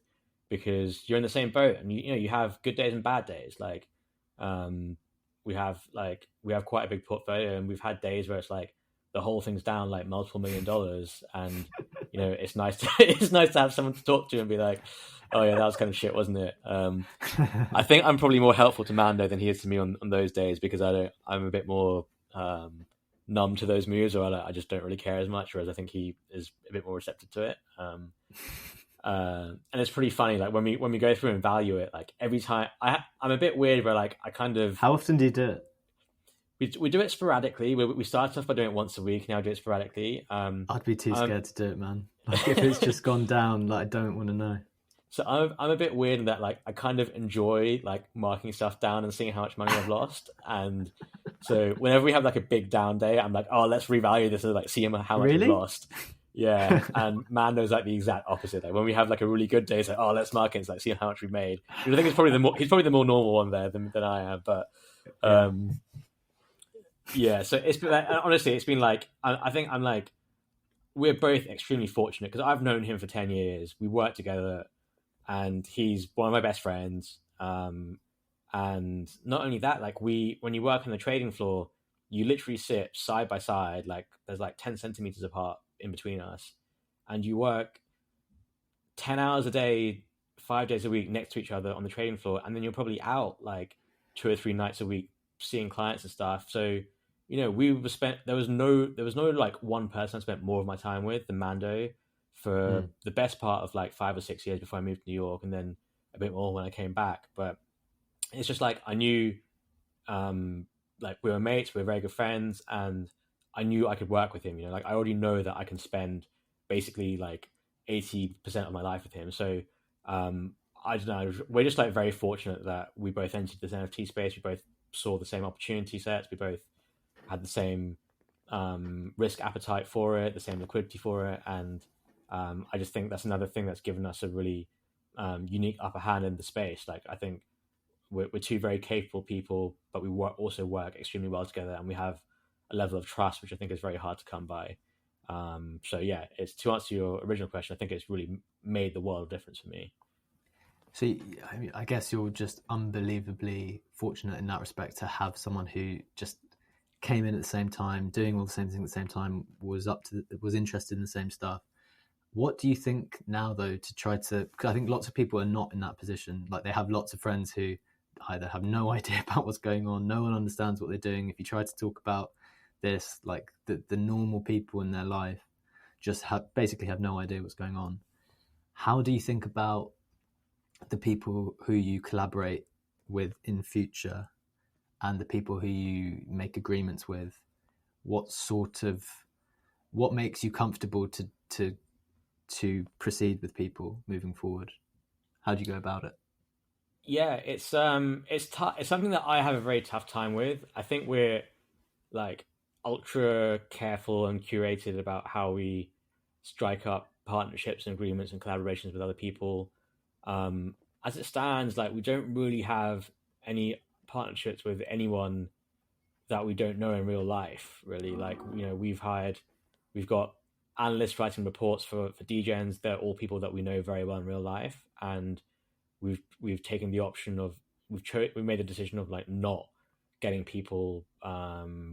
because you're in the same boat, and you have good days and bad days. Like we have quite a big portfolio, and we've had days where it's like the whole thing's down like multiple $1 million, and it's nice to have someone to talk to and be like, oh yeah, that was kind of shit, wasn't it? I think I'm probably more helpful to Mando than he is to me on those days, because I'm a bit more numb to those moves, or I just don't really care as much, whereas I think he is a bit more receptive to it. And it's pretty funny, like when we go through and value it, like every time I'm a bit weird where like I kind of... How often do you do it? We do it sporadically. We started off by doing it once a week. Now we do it sporadically. I'd be too scared to do it, man. Like if it's just gone down, like I don't want to know. So I'm a bit weird in that, like, I kind of enjoy like marking stuff down and seeing how much money I've lost, and So whenever we have like a big down day, I'm like, oh, let's revalue this and like see how much we've Really? lost. Yeah, and Mando's like the exact opposite. Like when we have like a really good day, it's like, oh, let's market, it's like see how much we've made. I think he's probably the more normal one there than I am. But Yeah. yeah, so it's been like, honestly, it's been like I think I'm like we're both extremely fortunate because I've known him for 10 years. We work together, and he's one of my best friends. And not only that, like when you work on the trading floor, you literally sit side by side, like there's like 10 centimeters apart in between us, and you work 10 hours a day, 5 days a week next to each other on the trading floor, and then you're probably out like 2 or 3 nights a week seeing clients and stuff. So we were spent there was no like one person I spent more of my time with than Mando for the best part of like 5 or 6 years before I moved to New York, and then a bit more when I came back. But it's just like I knew like we were mates, we were very good friends, and I knew I could work with him. Like I already know that I can spend basically like 80% of my life with him. So I don't know, we're just like very fortunate that we both entered this NFT space. We both saw the same opportunity sets. We both had the same risk appetite for it, the same liquidity for it, and I just think that's another thing that's given us a really unique upper hand in the space. Like I think we're two very capable people, but we also work extremely well together, and we have a level of trust which I think is very hard to come by. So yeah, it's to answer your original question, I think it's really made the world of difference for me. So I guess you're just unbelievably fortunate in that respect to have someone who just came in at the same time, doing all the same thing at the same time, was interested in the same stuff. What do you think now, though, to try to? Because I think lots of people are not in that position. Like they have lots of friends who either have no idea about what's going on, no one understands what they're doing. If you try to talk about this, like the normal people in their life just basically have no idea what's going on. How do you think about the people who you collaborate with in future and the people who you make agreements with? What makes you comfortable to proceed with people moving forward? How do you go about it? Yeah, it's tough. It's something that I have a very tough time with. I think we're like ultra careful and curated about how we strike up partnerships and agreements and collaborations with other people. As it stands, like we don't really have any partnerships with anyone that we don't know in real life. Really, like we've got analysts writing reports for Degenz. They're all people that we know very well in real life, and we've taken the option of we made the decision of like not getting people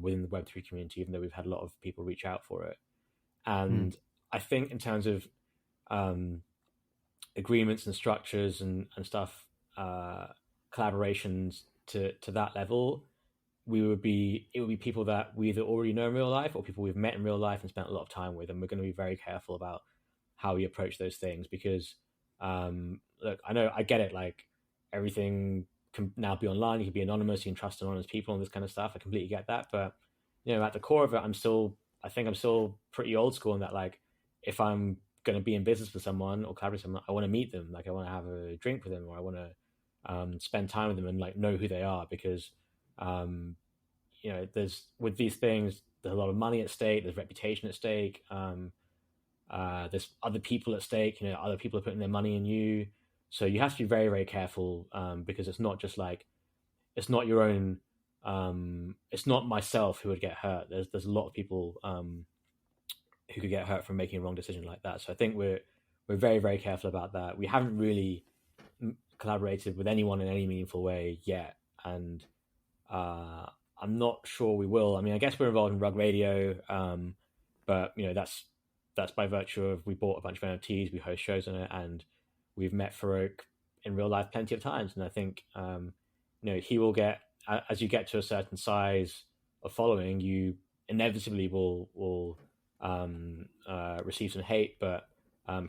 within the Web3 community, even though we've had a lot of people reach out for it. And I think in terms of agreements and structures and stuff, collaborations to that level, it would be people that we either already know in real life or people we've met in real life and spent a lot of time with, and we're going to be very careful about how we approach those things because look, I get it, like everything can now be online, you can be anonymous, you can trust anonymous people and this kind of stuff. I completely get that, but at the core of it, I think I'm still pretty old school in that, like if I'm going to be in business with someone or collaborate with someone, I want to meet them, like I want to have a drink with them, or I want to spend time with them and like know who they are, because there's with these things, there's a lot of money at stake, there's reputation at stake, there's other people at stake, other people are putting their money in you, so you have to be very, very careful, because it's not just like, it's not your own, it's not myself who would get hurt. There's a lot of people who could get hurt from making a wrong decision like that. So I think we're very, very careful about that. We haven't really collaborated with anyone in any meaningful way yet, and I'm not sure we will. I mean, I guess we're involved in Rug Radio, but that's by virtue of we bought a bunch of NFTs, we host shows on it, and we've met Farouk in real life plenty of times. And I think he will get, as you get to a certain size of following, you inevitably will receive some hate, but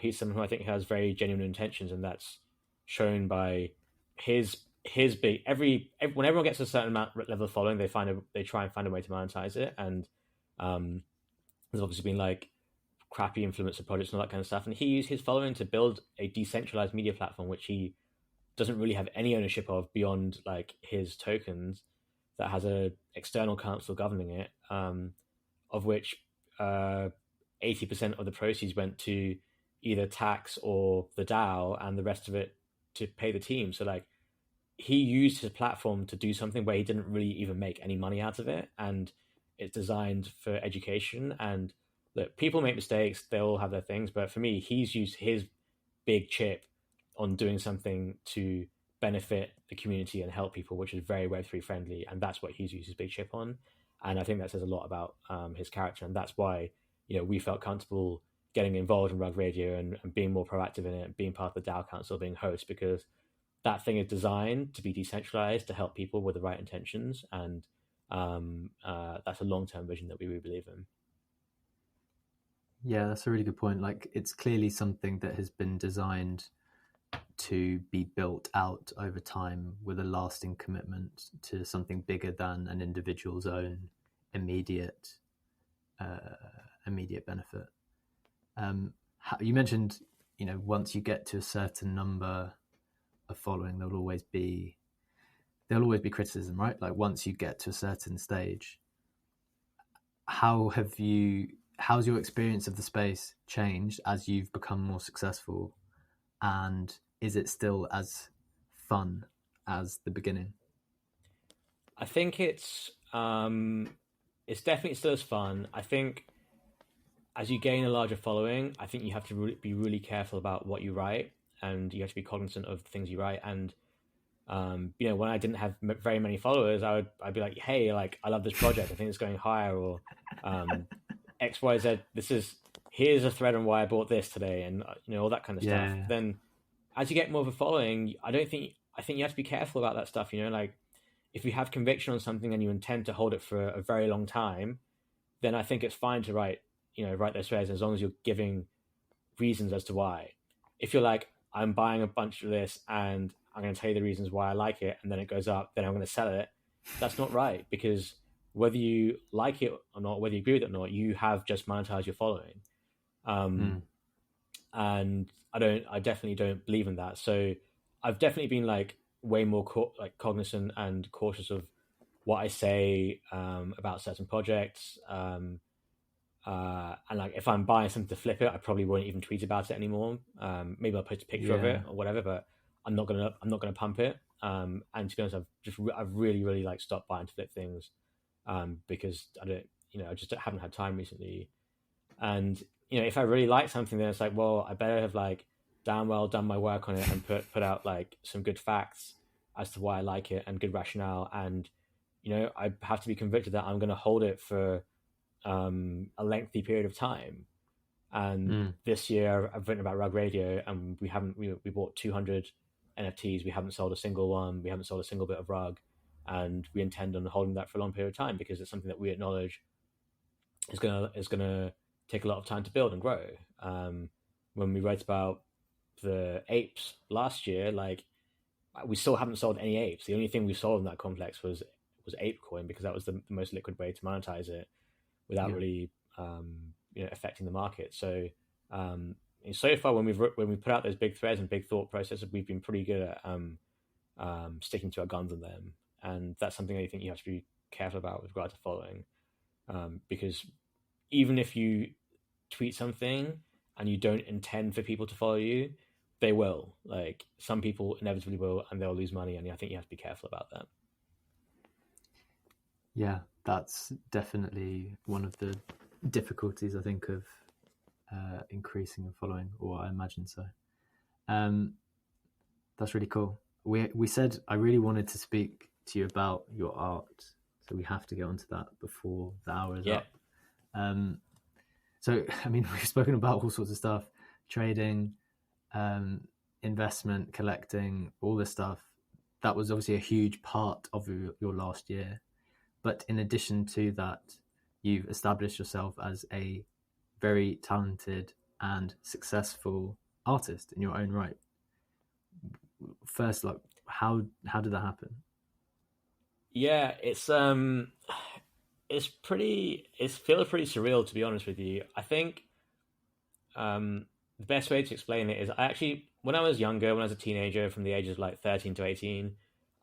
he's someone who I think has very genuine intentions, and that's shown by his big when everyone gets a certain level of following, they try and find a way to monetize it, and there's obviously been like crappy influencer projects and all that kind of stuff, and he used his following to build a decentralized media platform which he doesn't really have any ownership of beyond like his tokens, that has a external council governing it, of which 80% of the proceeds went to either tax or the DAO, and the rest of it to pay the team. So like he used his platform to do something where he didn't really even make any money out of it, and it's designed for education. And look, people make mistakes; they all have their things. But for me, he's used his big chip on doing something to benefit the community and help people, which is very Web3 friendly, and that's what he's used his big chip on. And I think that says a lot about his character, and that's why we felt comfortable getting involved in Rug Radio and being more proactive in it, and being part of the DAO Council, being host, because that thing is designed to be decentralized to help people with the right intentions, and that's a long-term vision that we really believe in. Yeah, that's a really good point. Like, it's clearly something that has been designed to be built out over time with a lasting commitment to something bigger than an individual's own immediate benefit. You mentioned, once you get to a certain number of following, there'll always be criticism, right? Like, once you get to a certain stage, how's your experience of the space changed as you've become more successful, and is it still as fun as the beginning? I think it's definitely still as fun. I think as you gain a larger following, I think you have to be really careful about what you write, and you have to be cognizant of the things you write. And when I didn't have very many followers, I'd be like, hey, like, I love this project, I think it's going higher, or XYZ, here's a thread on why I bought this today, and all that kind of stuff. Yeah. Then as you get more of a following, I think you have to be careful about that stuff. Like, if you have conviction on something and you intend to hold it for a very long time, then I think it's fine to write those threads, as long as you're giving reasons as to why. If you're like, I'm buying a bunch of this and I'm going to tell you the reasons why I like it, and then it goes up, then I'm going to sell it, that's not right, because whether you like it or not, whether you agree with it or not, you have just monetized your following. And I definitely don't believe in that. So I've definitely been like way more cognizant and cautious of what I say about certain projects. And like, if I'm buying something to flip it, I probably won't even tweet about it anymore. Maybe I'll post a picture of it or whatever, but I'm not gonna pump it. And to be honest, I've really, really like stopped buying to flip things, because I just haven't had time recently. And if I really like something, then it's like, well, I better have like damn well done my work on it and put out like some good facts as to why I like it and good rationale. And I have to be convicted that I'm going to hold it for a lengthy period of time. And this year I've written about Rug Radio, and we bought 200 NFTs. We haven't sold a single one. We haven't sold a single bit of rug, and we intend on holding that for a long period of time, because it's something that we acknowledge is gonna take a lot of time to build and grow. When we wrote about the apes last year, like, we still haven't sold any apes. The only thing we sold in that complex was ApeCoin, because that was the most liquid way to monetize it without really affecting the market. So so far, when we put out those big threads and big thought processes, we've been pretty good at sticking to our guns on them. And that's something I think you have to be careful about with regard to following, because even if you tweet something and you don't intend for people to follow you, they will. Like, some people inevitably will, and they'll lose money, and I think you have to be careful about that. Yeah, that's definitely one of the difficulties, I think, of increasing and following, or I imagine so. That's really cool. We said I really wanted to speak to you about your art, so we have to get onto that before the hour is up. So, I mean, we've spoken about all sorts of stuff: trading, investment, collecting, all this stuff. That was obviously a huge part of your last year. But in addition to that, you've established yourself as a very talented and successful artist in your own right. First, like, how did that happen? Yeah, it feels pretty surreal, to be honest with you. I think the best way to explain it is, when I was younger, when I was a teenager, from the ages of like 13 to 18,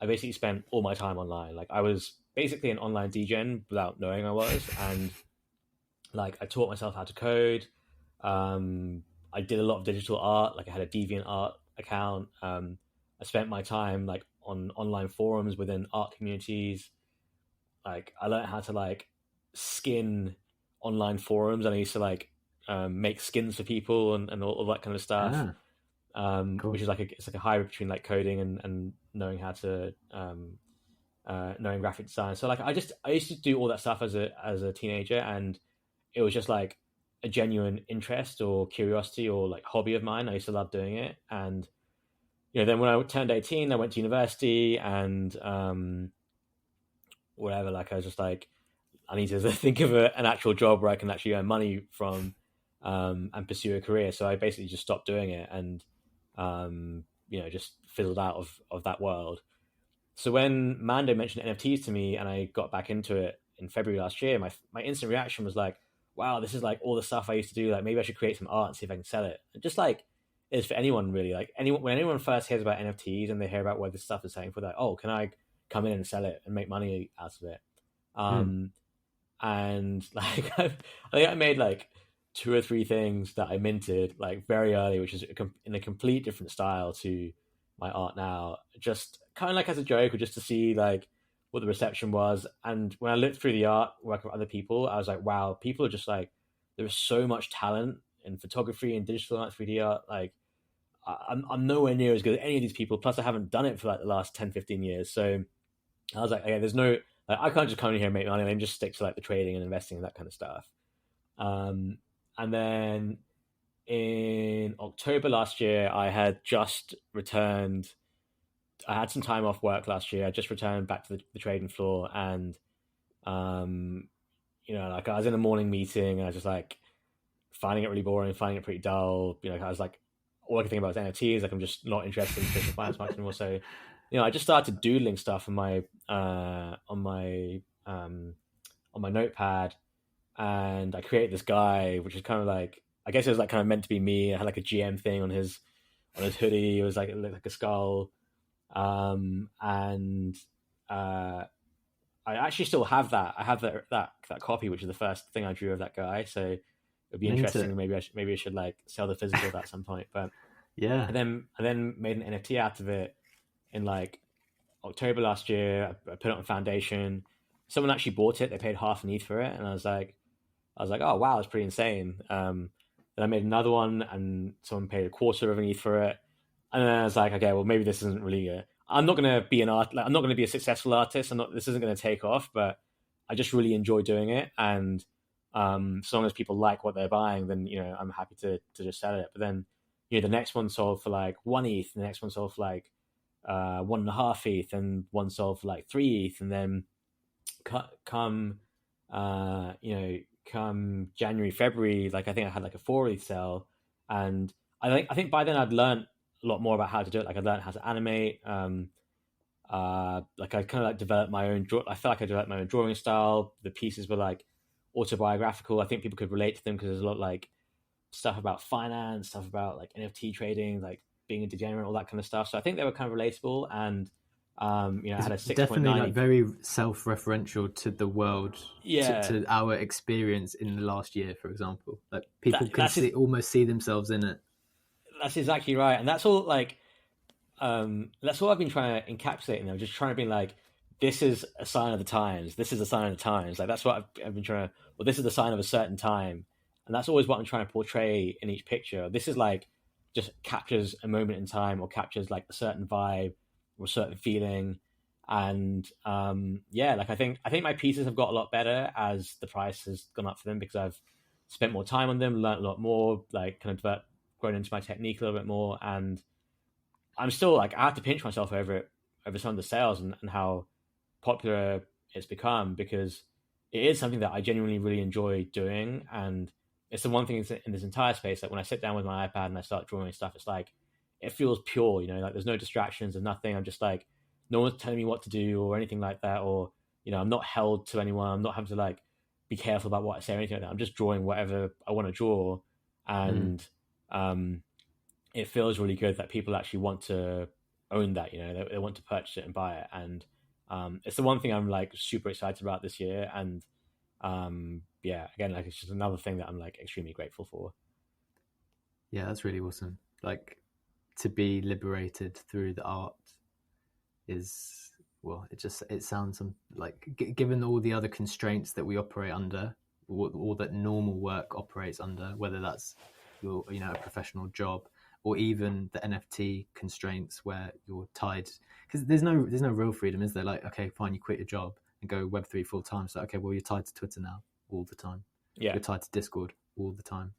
I basically spent all my time online. Like, I was basically an online degen without knowing I was, and like I taught myself how to code. I did a lot of digital art. Like I had a deviant art account. I spent my time like on online forums within art communities. Like I learned how to like skin online forums, and I used to like make skins for people and all that kind of stuff. Cool. Which is like it's like a hybrid between like coding and knowing how to knowing graphic design. So like I used to do all that stuff as a teenager, and it was just like a genuine interest or curiosity or like hobby of mine. I used to love doing it, and then when I turned 18, I went to university and whatever. Like I was just like, I need to think of an actual job where I can actually earn money from and pursue a career. So I basically just stopped doing it and just fizzled out of that world. So when Mando mentioned NFTs to me and I got back into it in February last year, my instant reaction was like, wow, this is like all the stuff I used to do. Like maybe I should create some art and see if I can sell it. And just like is for anyone really. Like when anyone first hears about NFTs and they hear about where this stuff is selling for, like, oh, can I come in and sell it and make money out of it? And like I think I made like 2 or 3 things that I minted like very early, which is in a complete different style to my art now, just kind of like as a joke or just to see like what the reception was. And when I looked through the art work of other people, I was like, wow, people are just like, there is so much talent in photography and digital art, 3D art. Like I'm nowhere near as good as any of these people. Plus I haven't done it for like the last 10-15 years. So I was like, okay, there's no, like, I can't just come in here and make money. I just stick to like the trading and investing and that kind of stuff. And then in October last year, I had just returned. I had some time off work last year. I just returned back to the trading floor, and like I was in a morning meeting, and I was just like finding it really boring, finding it pretty dull. I was like, all I can think about is NFTs. Like I'm just not interested in traditional finance market anymore. So, I just started doodling stuff on my notepad, and I created this guy, which is kind of like, I guess it was like kind of meant to be me. I had like a GM thing on his hoodie. It was like, it looked like a skull. And I actually still have that. I have that copy, which is the first thing I drew of that guy. So it'd be interesting. Maybe I should like sell the physical at some point. But yeah, I then made an NFT out of it in like October last year. I put it on Foundation. Someone actually bought it. They paid half an ETH for it, and I was like, oh wow, that's pretty insane. Then I made another one, and someone paid a quarter of an ETH for it. And then I was like, okay, well maybe this isn't really I'm not going to be I'm not going to be a successful artist. This isn't going to take off, but I just really enjoy doing it. And as long as people like what they're buying, then I'm happy to just sell it. But then the next one sold for like 1 ETH, the next one sold for like 1.5 ETH, and one sold for like 3 ETH, and then come January, February, like I think I had like a 4 ETH sale, and I think by then I'd learned a lot more about how to do it. Like I learned how to animate. Like I kind of like developed my own. I felt like I developed my own drawing style. The pieces were like autobiographical. I think people could relate to them because there's a lot like stuff about finance, stuff about like NFT trading, like being a degenerate, all that kind of stuff. So I think they were kind of relatable, and I had a 6.9. Definitely like very self-referential to the world, to our experience in the last year, for example. Like people can almost see themselves in it. That's exactly right, and that's all like that's what I've been trying to encapsulate in there. Just trying to be like, this is a sign of the times. This is a sign of the times. Like that's what I've been trying to. Well, this is the sign of a certain time, and that's always what I'm trying to portray in each picture. This is like just captures a moment in time, or captures like a certain vibe or a certain feeling. And like I think my pieces have got a lot better as the price has gone up for them, because I've spent more time on them, learned a lot more, like kind of grown into my technique a little bit more. And I'm still like, I have to pinch myself over some of the sales and how popular it's become, because it is something that I genuinely really enjoy doing. And it's the one thing in this entire space, like when I sit down with my iPad and I start drawing stuff, it's like, it feels pure, like there's no distractions, there's nothing. I'm just like, no one's telling me what to do or anything like that. Or, I'm not held to anyone. I'm not having to like be careful about what I say or anything like that. I'm just drawing whatever I want to draw. And, it feels really good that people actually want to own that, they want to purchase it and buy it. And It's the one thing I'm like super excited about this year, and yeah, again, like it's just another thing that I'm like extremely grateful for. Yeah, that's really awesome. Like, to be liberated through the art is, well, it sounds like, given all the other constraints that we operate under, or that normal work operates under, whether that's your, a professional job, or even the NFT constraints where you're tied, because there's no real freedom, is there? Like, okay, fine, you quit your job and go Web3 full time. So okay, well, you're tied to Twitter now all the time. Yeah, You're tied to Discord all the time.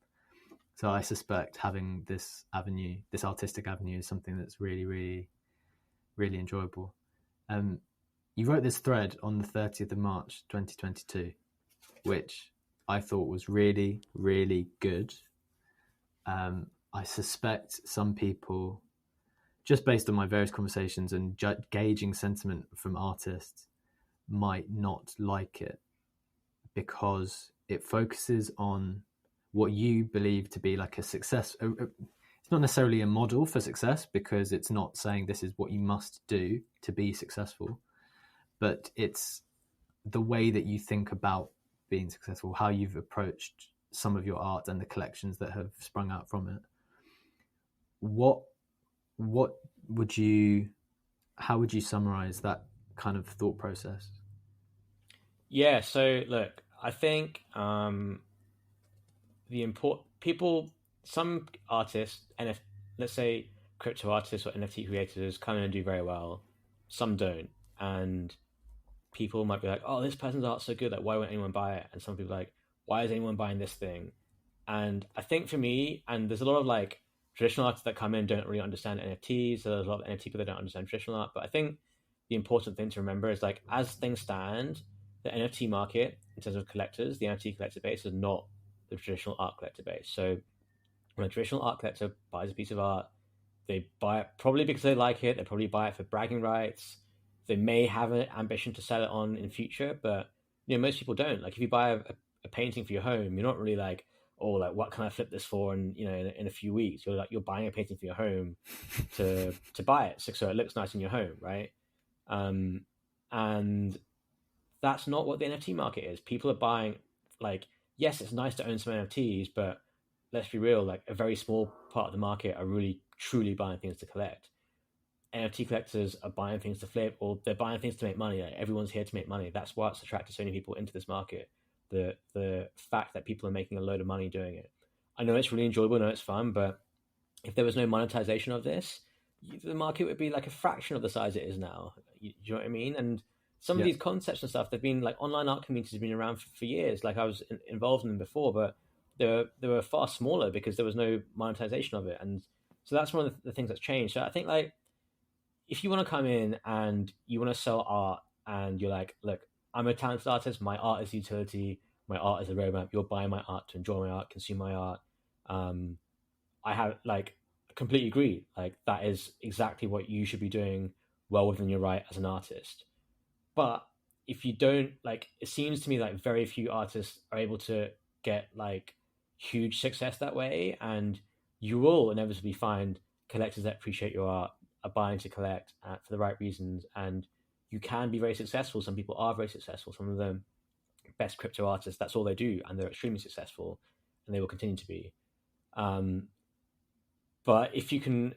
So I suspect having this avenue, this artistic avenue, is something that's really, really, really enjoyable. You wrote this thread on the 30th of March, 2022, which I thought was really, really good. I suspect some people, just based on my various conversations and gauging sentiment from artists, might not like it because it focuses on what you believe to be like a success. It's not necessarily a model for success, because it's not saying this is what you must do to be successful, but it's the way that you think about being successful, how you've approached some of your art and the collections that have sprung out from it. How would you summarize that kind of thought process? yeah. So look, I think some artists, let's say crypto artists or NFT creators, come in and do very well. Some don't, and people might be like, "Oh, this person's art's so good. Like, why won't anyone buy it?" And some people are like, "Why is anyone buying this thing?" And I think for me, and there's a lot of like traditional artists that come in and don't really understand NFTs. So there's a lot of NFT people that don't understand traditional art. But I think the important thing to remember is like, as things stand, the NFT market in terms of collectors, the NFT collector base is not the traditional art collector base. So when a traditional art collector buys a piece of art, they buy it probably because they like it. They probably buy it for bragging rights. They may have an ambition to sell it on in the future, but most people don't. Like if you buy a painting for your home, you're not really like, oh, like what can I flip this for? And in a few weeks, you're buying a painting for your home to buy it, so it looks nice in your home, right? And that's not what the NFT market is. People are buying, like, yes, it's nice to own some NFTs, but let's be real, like a very small part of the market are really truly buying things to collect. NFT collectors are buying things to flip, or they're buying things to make money. Like, everyone's here to make money. That's what's attracted so many people into this market. The fact that people are making a load of money doing it. I know it's really enjoyable, I know it's fun, but if there was no monetization of this, the market would be like a fraction of the size it is now. You know what I mean? And some of these concepts and stuff, they've been like, online art communities have been around for years. Like I was involved in them before, but they were far smaller because there was no monetization of it. And so that's one of the things that's changed. So I think like, if you want to come in and you want to sell art and you're like, look, I'm a talented artist, my art is utility, my art is a roadmap, you're buying my art to enjoy my art, consume my art. I have like completely agree. Like that is exactly what you should be doing, well within your right as an artist. But if you don't, like, it seems to me like very few artists are able to get like huge success that way, and you will inevitably find collectors that appreciate your art are buying to collect for the right reasons, and you can be very successful. Some people are very successful. Some of them best crypto artists, that's all they do, and they're extremely successful, and they will continue to be. But if you can,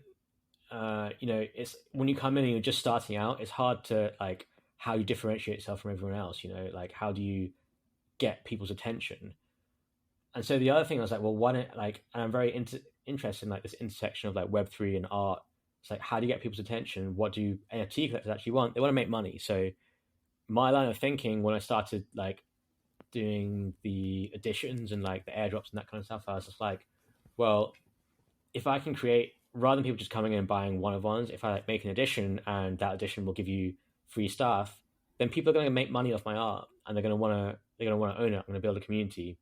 it's when you come in and you're just starting out, it's hard to like how you differentiate yourself from everyone else. Like how do you get people's attention? And so the other thing I was like, well, why don't like, and I'm very interested in like this intersection of like Web3 and art. It's like, how do you get people's attention? What do NFT collectors actually want? They want to make money. So my line of thinking when I started like doing the editions and like the airdrops and that kind of stuff, I was just like, well, if I can create, rather than people just coming in and buying one of ones, if I like make an edition and that edition will give you free stuff, then people are going to make money off my art, and they're going to want to own it. I'm going to build a community,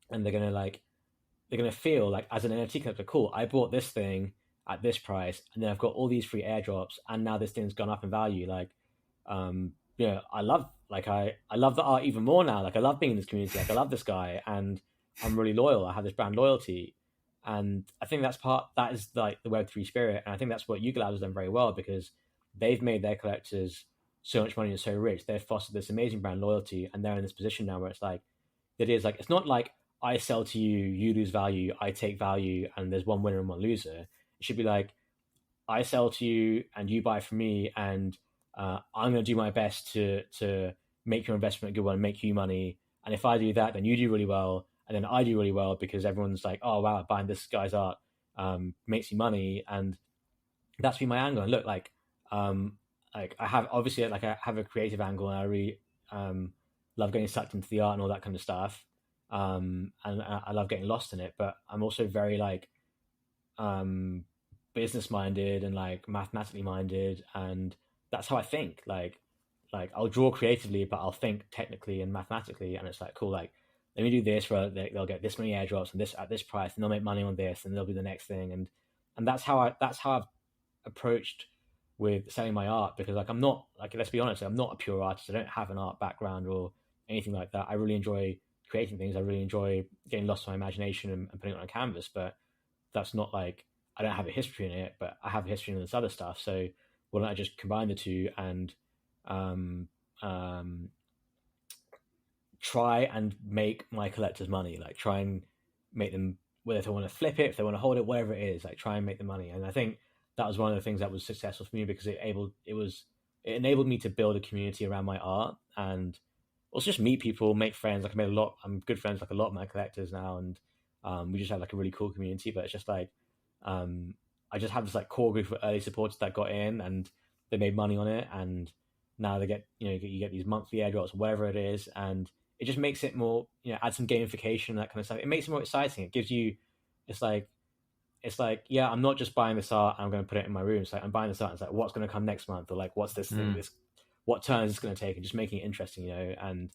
and they're going to feel like, as an NFT collector, cool, I bought this thing at this price, and then I've got all these free airdrops, and now this thing's gone up in value. Like, I love the art even more now. Like, I love being in this community. Like, I love this guy, and I'm really loyal. I have this brand loyalty, and I think that is like the Web3 spirit, and I think that's what Yuga Labs has done very well, because they've made their collectors so much money and so rich, they've fostered this amazing brand loyalty, and they're in this position now where it's like, it is like, it's not like I sell to you, you lose value, I take value, and there's one winner and one loser. It should be like, I sell to you and you buy from me, and I'm going to do my best to make your investment a good one, make you money. And if I do that, then you do really well, and then I do really well because everyone's like, oh wow, buying this guy's art makes you money, and that's been my angle. And look, like I have obviously like I have a creative angle, and I really love getting sucked into the art and all that kind of stuff, and I love getting lost in it. But I'm also very like um, business minded and like mathematically minded, and that's how I think. Like I'll draw creatively, but I'll think technically and mathematically, and it's like cool. Like let me do this for they'll get this many airdrops and this at this price, and they'll make money on this, and they'll be the next thing, and that's how I've approached with selling my art, because like I'm not like, let's be honest, I'm not a pure artist. I don't have an art background or anything like that. I really enjoy creating things. I really enjoy getting lost in my imagination and putting it on a canvas, but that's not like, I don't have a history in it, but I have a history in this other stuff. So why don't I just combine the two and um, um, try and make my collectors money? Like try and make them, whether they want to flip it, if they want to hold it, whatever it is, like try and make the money. And I think that was one of the things that was successful for me, because it enabled me to build a community around my art, and also just meet people, make friends. Like I'm good friends with like a lot of my collectors now, and we just have like a really cool community. But it's just like um, I just have this like core group of early supporters that got in and they made money on it, and now they get, you get these monthly airdrops, whatever it is, and it just makes it more, add some gamification, that kind of stuff. It makes it more exciting. It gives you, it's like yeah, I'm not just buying this art and I'm going to put it in my room. It's like I'm buying this art and it's like, what's going to come next month, or like what's this thing, this what turn is this going to take, and just making it interesting, and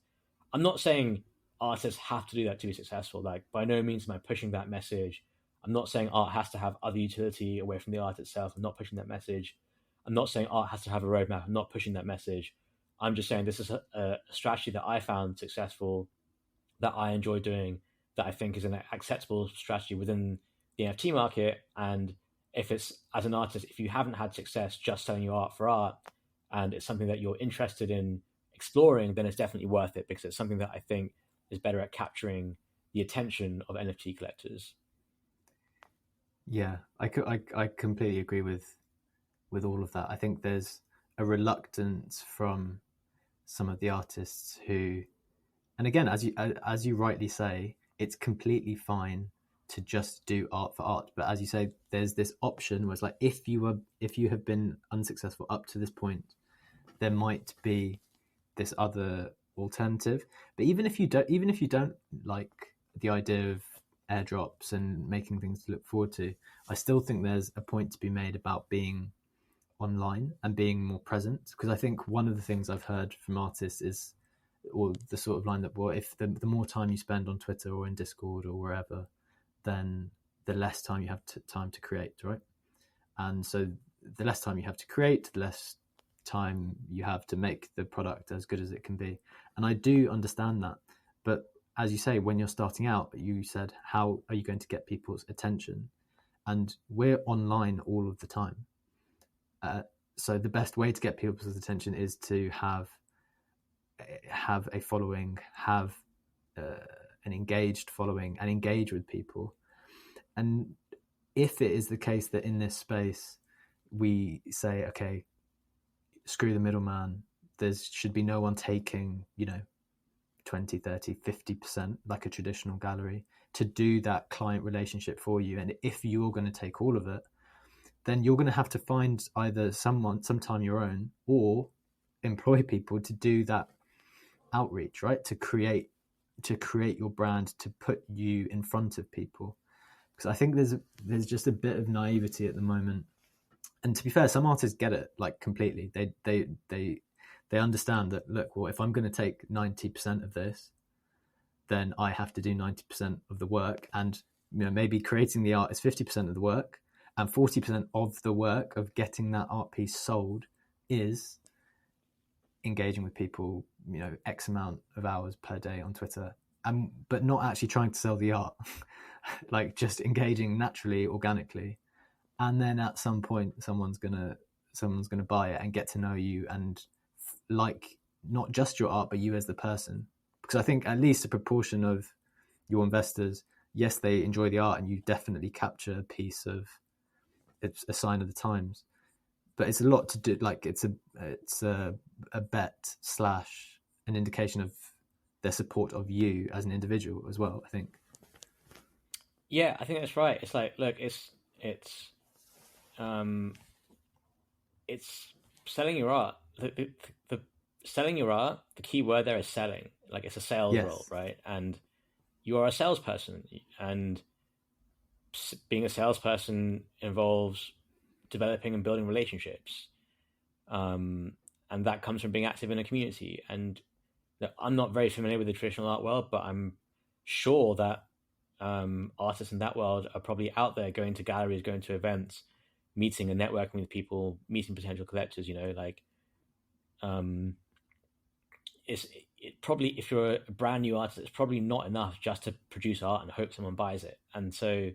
I'm not saying artists have to do that to be successful. Like by no means am I pushing that message. I'm not saying art has to have other utility away from the art itself. I'm not pushing that message. I'm not saying art has to have a roadmap. I'm not pushing that message. I'm just saying this is a strategy that I found successful, that I enjoy doing, that I think is an acceptable strategy within the NFT market. And if it's, as an artist, if you haven't had success just selling your art for art, and it's something that you're interested in exploring, then it's definitely worth it, because it's something that I think is better at capturing the attention of NFT collectors. Yeah, I completely agree with all of that. I think there's a reluctance from some of the artists who, and again, as you rightly say, it's completely fine to just do art for art. But as you say, there's this option where it's like, if you have been unsuccessful up to this point, there might be this other alternative. But even if you don't like the idea of airdrops and making things to look forward to, I still think there's a point to be made about being online and being more present. Because I think one of the things I've heard from artists is, or the sort of line that, well, if the more time you spend on Twitter or in Discord or wherever, then the less time you have time to create, right? And so the less time you have to create, the less time you have to make the product as good as it can be. And I do understand that. But as you say, when you're starting out, you said, how are you going to get people's attention? And we're online all of the time. So the best way to get people's attention is to have a following, have an engaged following, and engage with people. And if it is the case that in this space we say, okay, screw the middleman, there should be no one taking 20, 30, 50%, like a traditional gallery, to do that client relationship for you. And if you're going to take all of it, then you're going to have to find either sometime your own, or employ people to do that outreach, right? To create your brand, to put you in front of people. Because I think there's just a bit of naivety at the moment. And to be fair, some artists get it like completely. They understand that, look, well, if I'm going to take 90% of this, then I have to do 90% of the work. And maybe creating the art is 50% of the work, and 40% of the work of getting that art piece sold is engaging with people, X amount of hours per day on Twitter, but not actually trying to sell the art, like just engaging naturally, organically. And then at some point, someone's gonna buy it and get to know you and like not just your art, but you as the person. Because I think at least a proportion of your investors, yes, they enjoy the art, and you definitely capture a piece of it's a sign of the times. But it's a lot to do. Like it's a bet slash an indication of their support of you as an individual as well, I think. Yeah, I think that's right. It's like, look, it's selling your art. The selling your art, the key word there is selling. Like it's a sales role, right? And you are a salesperson, and being a salesperson involves developing and building relationships, and that comes from being active in a community. And I'm not very familiar with the traditional art world, but I'm sure that artists in that world are probably out there going to galleries, going to events, meeting and networking with people, meeting potential collectors. Like it probably, if you're a brand new artist, it's probably not enough just to produce art and hope someone buys it. And so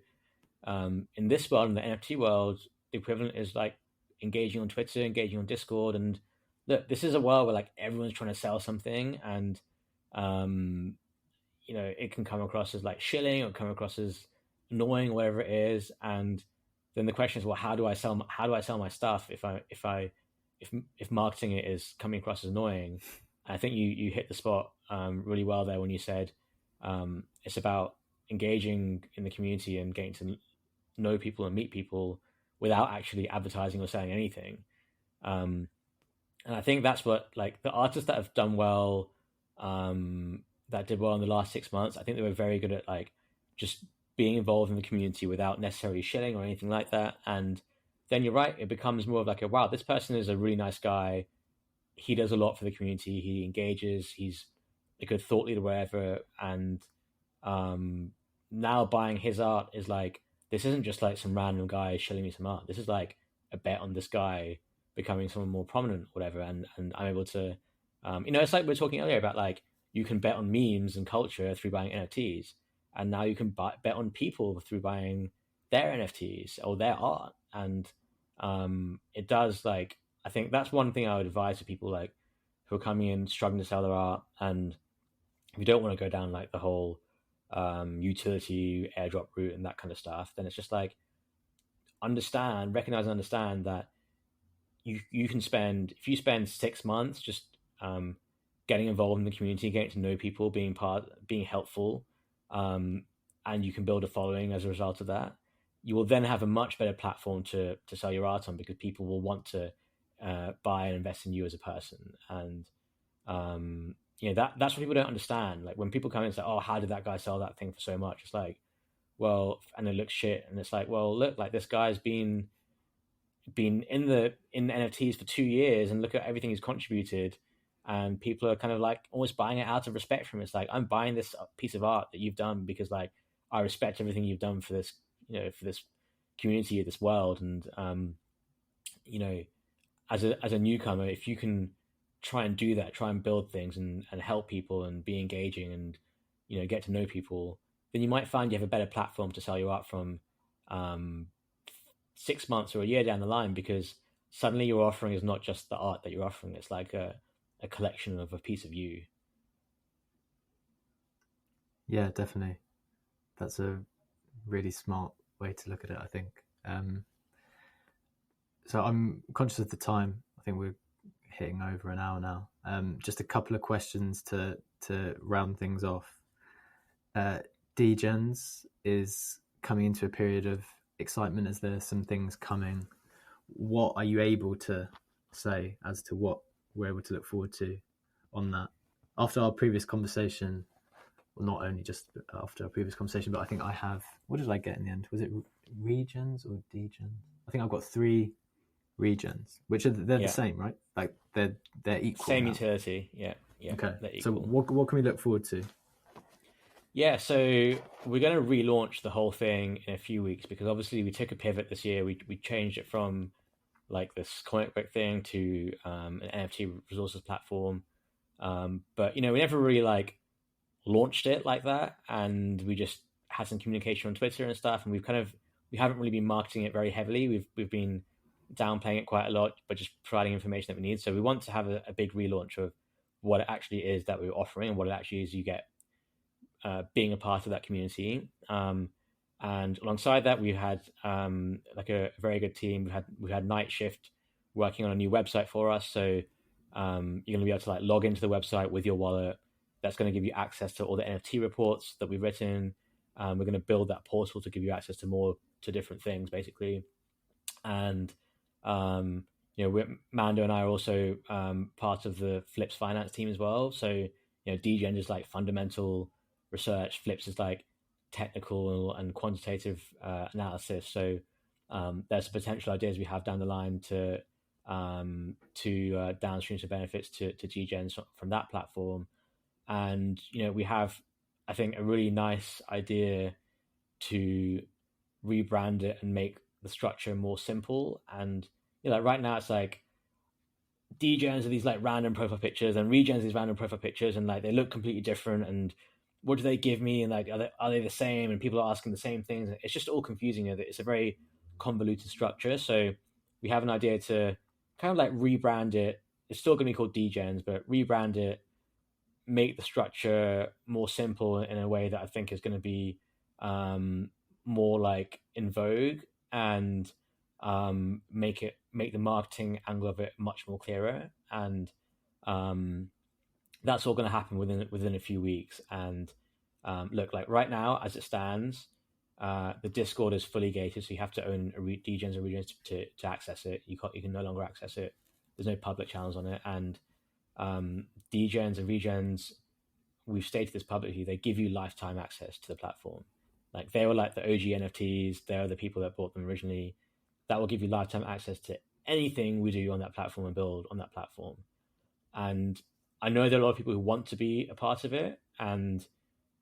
in this world, in the NFT world, the equivalent is like engaging on Twitter, engaging on Discord. And look, this is a world where like everyone's trying to sell something, and it can come across as like shilling or come across as annoying or whatever it is. And then the question is, well, how do I sell my stuff if marketing it is coming across as annoying? I think you hit the spot really well there when you said it's about engaging in the community and getting to know people and meet people without actually advertising or selling anything. And I think that's what, like, the artists that have done well, that did well in the last 6 months, I think they were very good at like just being involved in the community without necessarily shilling or anything like that. And then you're right, it becomes more of like wow, this person is a really nice guy. He does a lot for the community. He engages. He's a good thought leader, wherever. And now buying his art is like, this isn't just like some random guy shilling me some art. This is like a bet on this guy becoming someone more prominent, whatever. And I'm able to, it's like we were talking earlier about like, you can bet on memes and culture through buying NFTs, and now you can bet on people through buying their NFTs or their art. And it does, like, I think that's one thing I would advise to people like who are coming in struggling to sell their art, and if you don't want to go down like the whole utility airdrop route and that kind of stuff, then it's just like recognize and understand that you can spend, if you spend 6 months just getting involved in the community, getting to know people, being helpful, and you can build a following as a result of that, you will then have a much better platform to sell your art on, because people will want to buy and invest in you as a person. And that's what people don't understand. Like when people come in and say, oh, how did that guy sell that thing for so much? It's like, well, and it looks shit. And it's like, well, look, like this guy's been in the NFTs for 2 years, and look at everything he's contributed. And people are kind of like almost buying it out of respect for him. It's like, I'm buying this piece of art that you've done because like I respect everything you've done for this, for this community, this world. And as a newcomer, if you can try and do that, try and build things and help people and be engaging and get to know people, then you might find you have a better platform to sell your art from 6 months or a year down the line, because suddenly your offering is not just the art that you're offering, it's like a collection of a piece of you. Yeah, definitely. That's a really smart way to look at it, I think. So I'm conscious of the time. I think we're hitting over an hour now. Just a couple of questions to round things off. Degenz is coming into a period of excitement as there's some things coming. What are you able to say as to what we're able to look forward to on that? After our previous conversation, well, not only just after our previous conversation, but I think I have, what did I get in the end? Was it regions or degens? I think I've got 3 regions, which they're the same, right? Like they're equal. Same now. Utility, yeah. Okay, so what can we look forward to? Yeah, so we're going to relaunch the whole thing in a few weeks, because obviously we took a pivot this year. We changed it from like this comic book thing to an NFT resources platform, but we never really like launched it like that, and we just had some communication on Twitter and stuff, and we haven't really been marketing it very heavily. We've been downplaying it quite a lot, but just providing information that we need. So we want to have a big relaunch of what it actually is that we're offering and what it actually is you get being a part of that community. And alongside that, we had like a very good team. We had Night Shift working on a new website for us. So you're going to be able to like log into the website with your wallet. That's going to give you access to all the NFT reports that we've written. We're going to build that portal to give you access to different things, basically. And Mando and I are also part of the Flips finance team as well. So Degenz is like fundamental research, Flips is like technical and quantitative analysis. So there's potential ideas we have down the line to downstream some benefits to Degenz from that platform. And we have, I think, a really nice idea to rebrand it and make the structure more simple. And like right now it's like Degenz are these like random profile pictures and Regens these random profile pictures, and like they look completely different, and what do they give me, and like are they the same, and people are asking the same things. It's just all confusing. It's a very convoluted structure. So we have an idea to kind of like rebrand it. It's still going to be called Degenz, but rebrand it, make the structure more simple in a way that I think is going to be more like in vogue, and make the marketing angle of it much more clearer. And that's all going to happen within a few weeks. And look, like right now as it stands, the Discord is fully gated, so you have to own a Degenz or Regens to access it. You can no longer access it. There's no public channels on it. And Degenz and Regens, we've stated this publicly, they give you lifetime access to the platform. Like they were like the OG NFTs. They're the people that bought them originally. That will give you lifetime access to anything we do on that platform and build on that platform. And I know there are a lot of people who want to be a part of it and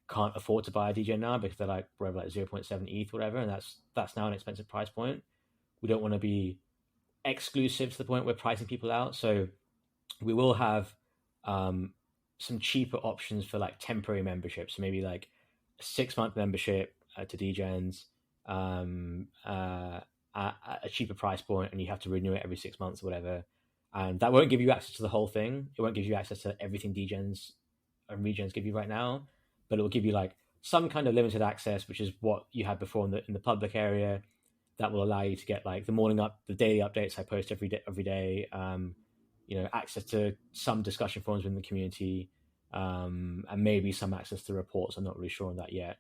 can't afford to buy a Degenz now because they're like whatever, like 0.7 ETH, whatever, and that's now an expensive price point. We don't want to be exclusive to the point where pricing people out. So we will have some cheaper options for like temporary memberships. So maybe like a 6-month membership to Degenz at a cheaper price point, and you have to renew it every 6 months or whatever. And that won't give you access to the whole thing. It won't give you access to everything Degenz and Regens give you right now, but it will give you like some kind of limited access, which is what you had before in the public area. That will allow you to get like the daily updates I post every day. Access to some discussion forums within the community, and maybe some access to reports. I'm not really sure on that yet.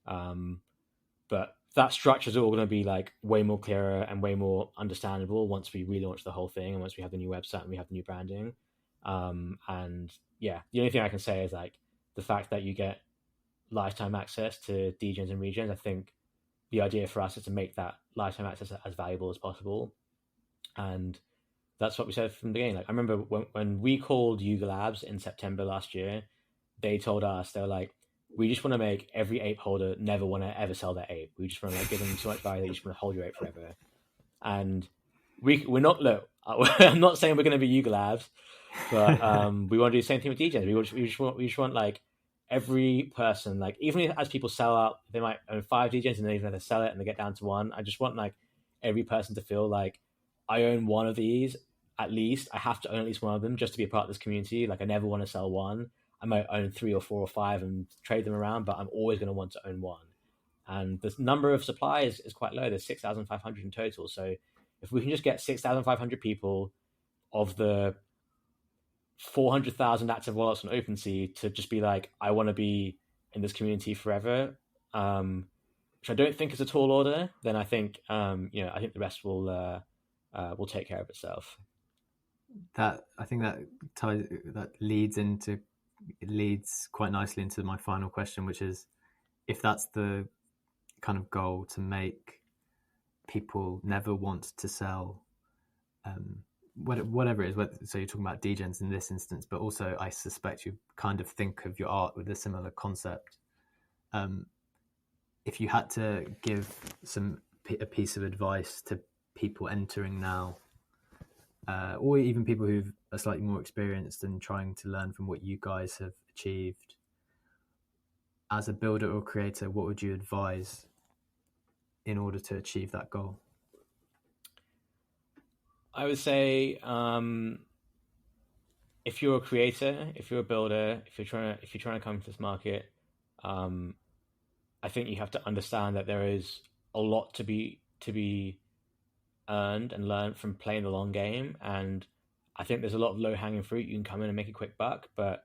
But that structure is all going to be like way more clearer and way more understandable once we relaunch the whole thing and once we have the new website and we have the new branding. And yeah, the only thing I can say is like the fact that you get lifetime access to Degenz and Regens. I think the idea for us is to make that lifetime access as valuable as possible. And that's what we said from the beginning. Like I remember when we called Yuga Labs in September last year, they told us, they were like, we just want to make every ape holder never want to ever sell their ape. We just want to like give them so much value that you just want to hold your ape forever. And we're not, look, I'm not saying we're going to be Yuga Labs, but we want to do the same thing with Degenz. We just want like every person, like even as people sell out, they might own 5 Degenz and then even if they sell it and they get down to 1. I just want like every person to feel like I own one of these at least. I have to own at least one of them just to be a part of this community. Like I never want to sell one. I might own 3 or 4 or 5 and trade them around, but I'm always going to want to own one. And the number of supply is quite low. There's 6,500 in total. So if we can just get 6,500 people of the 400,000 active wallets on OpenSea to just be like, I want to be in this community forever, which I don't think is a tall order, then I think I think the rest will take care of itself. I think that leads quite nicely into my final question, which is, if that's the kind of goal, to make people never want to sell whatever it is, so you're talking about Degenz in this instance, but also I suspect you kind of think of your art with a similar concept. If you had to give a piece of advice to people entering now, or even people who are slightly more experienced and trying to learn from what you guys have achieved, as a builder or creator, what would you advise in order to achieve that goal? I would say if you're a creator, if you're a builder, if you're trying to come to this market, um, I think you have to understand that there is a lot to be earned and learned from playing the long game. And I think there's a lot of low hanging fruit. You can come in and make a quick buck, but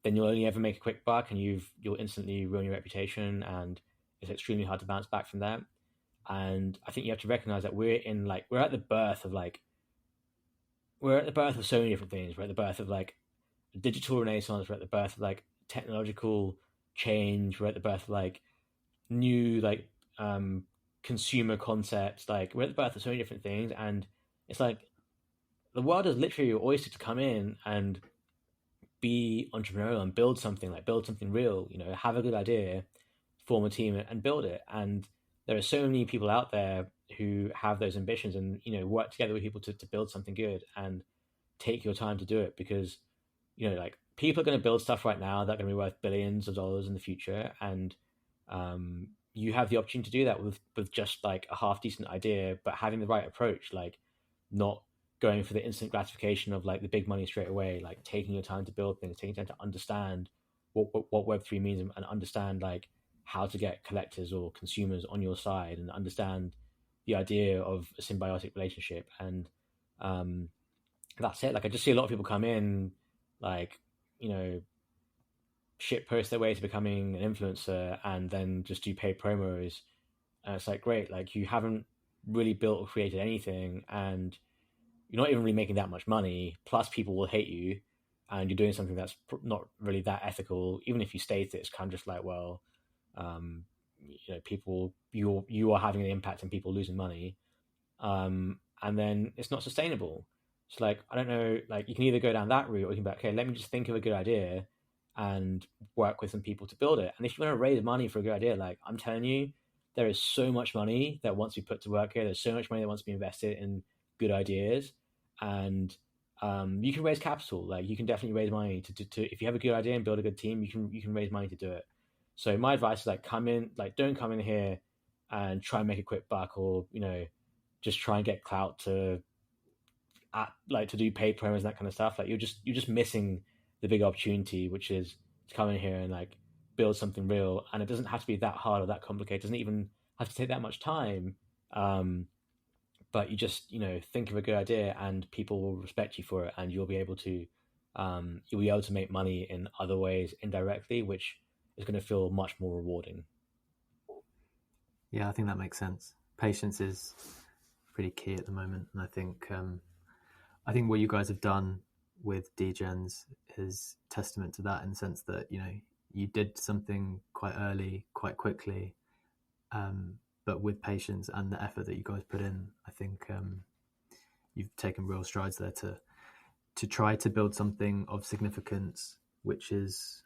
then you'll only ever make a quick buck, and you'll instantly ruin your reputation, and it's extremely hard to bounce back from that. And I think you have to recognize that we're at the birth of so many different things. We're at the birth of like digital renaissance. We're at the birth of like technological change. We're at the birth of like new um, consumer concepts. Like we're at the birth of so many different things, and it's like the world is literally your oyster to come in and be entrepreneurial and build something real. You know, have a good idea, form a team, and build it. And there are so many people out there who have those ambitions, and work together with people to build something good, and take your time to do it, because like people are going to build stuff right now that are going to be worth billions of dollars in the future, and you have the opportunity to do that with just like a half decent idea, but having the right approach, like not going for the instant gratification of like the big money straight away, like taking your time to build things, taking time to understand what Web3 means, and understand like how to get collectors or consumers on your side, and understand the idea of a symbiotic relationship. And um, that's it. Like I just see a lot of people come in, like you know, shit post their way to becoming an influencer, and then just do paid promos. And it's like, great, like you haven't really built or created anything, and you're not even really making that much money. Plus, people will hate you, and you're doing something that's not really that ethical. Even if you state it, it's kind of just like, well, um, people, you are having an impact on people losing money, and then it's not sustainable. So, like, I don't know, like you can either go down that route, or you can be like, okay, let me just think of a good idea and work with some people to build it. And if you want to raise money for a good idea, like I'm telling you, there is so much money that wants to be put to work here. There's so much money that wants to be invested in good ideas, and you can raise capital. Like you can definitely raise money to if you have a good idea and build a good team, you can raise money to do it. So my advice is like come in, like don't come in here and try and make a quick buck, or just try and get clout to do paid promos and that kind of stuff. Like you're just missing the big opportunity, which is to come in here and like build something real. And it doesn't have to be that hard or that complicated. It doesn't even have to take that much time. But you just think of a good idea, and people will respect you for it, and you'll be able to make money in other ways indirectly, which is going to feel much more rewarding. Yeah, I think that makes sense. Patience is pretty key at the moment, and I think what you guys have done with Degenz is testament to that, in the sense that you did something quite early, quite quickly, but with patience and the effort that you guys put in. I think you've taken real strides there to try to build something of significance, which is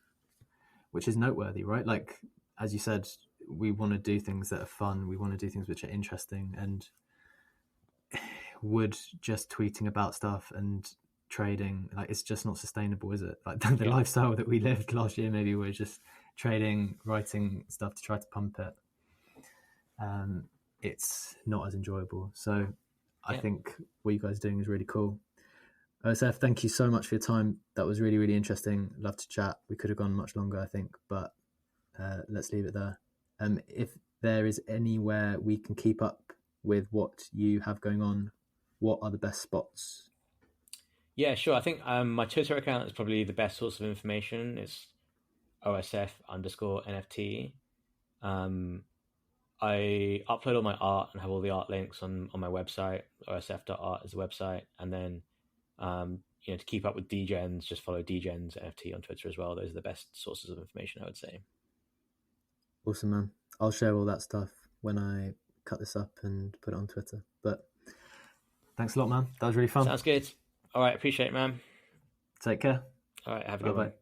noteworthy, right? Like as you said, we want to do things that are fun. We want to do things which are interesting, and would just tweeting about stuff and trading, like it's just not sustainable, is it? Like the lifestyle that we lived last year, maybe we're just trading, writing stuff to try to pump it. It's not as enjoyable. So I think what you guys are doing is really cool. OSF, thank you so much for your time. That was really, really interesting. Love to chat. We could have gone much longer, I think, but let's leave it there. If there is anywhere we can keep up with what you have going on, what are the best spots? Yeah, sure. I think my Twitter account is probably the best source of information. It's OSF_NFT. I upload all my art and have all the art links on my website. OSF.art is the website. And then, to keep up with Degenz, just follow Degenz NFT on Twitter as well. Those are the best sources of information, I would say. Awesome, man. I'll share all that stuff when I cut this up and put it on Twitter. But thanks a lot, man. That was really fun. Sounds good. All right. Appreciate it, man. Take care. All right. Have a good one.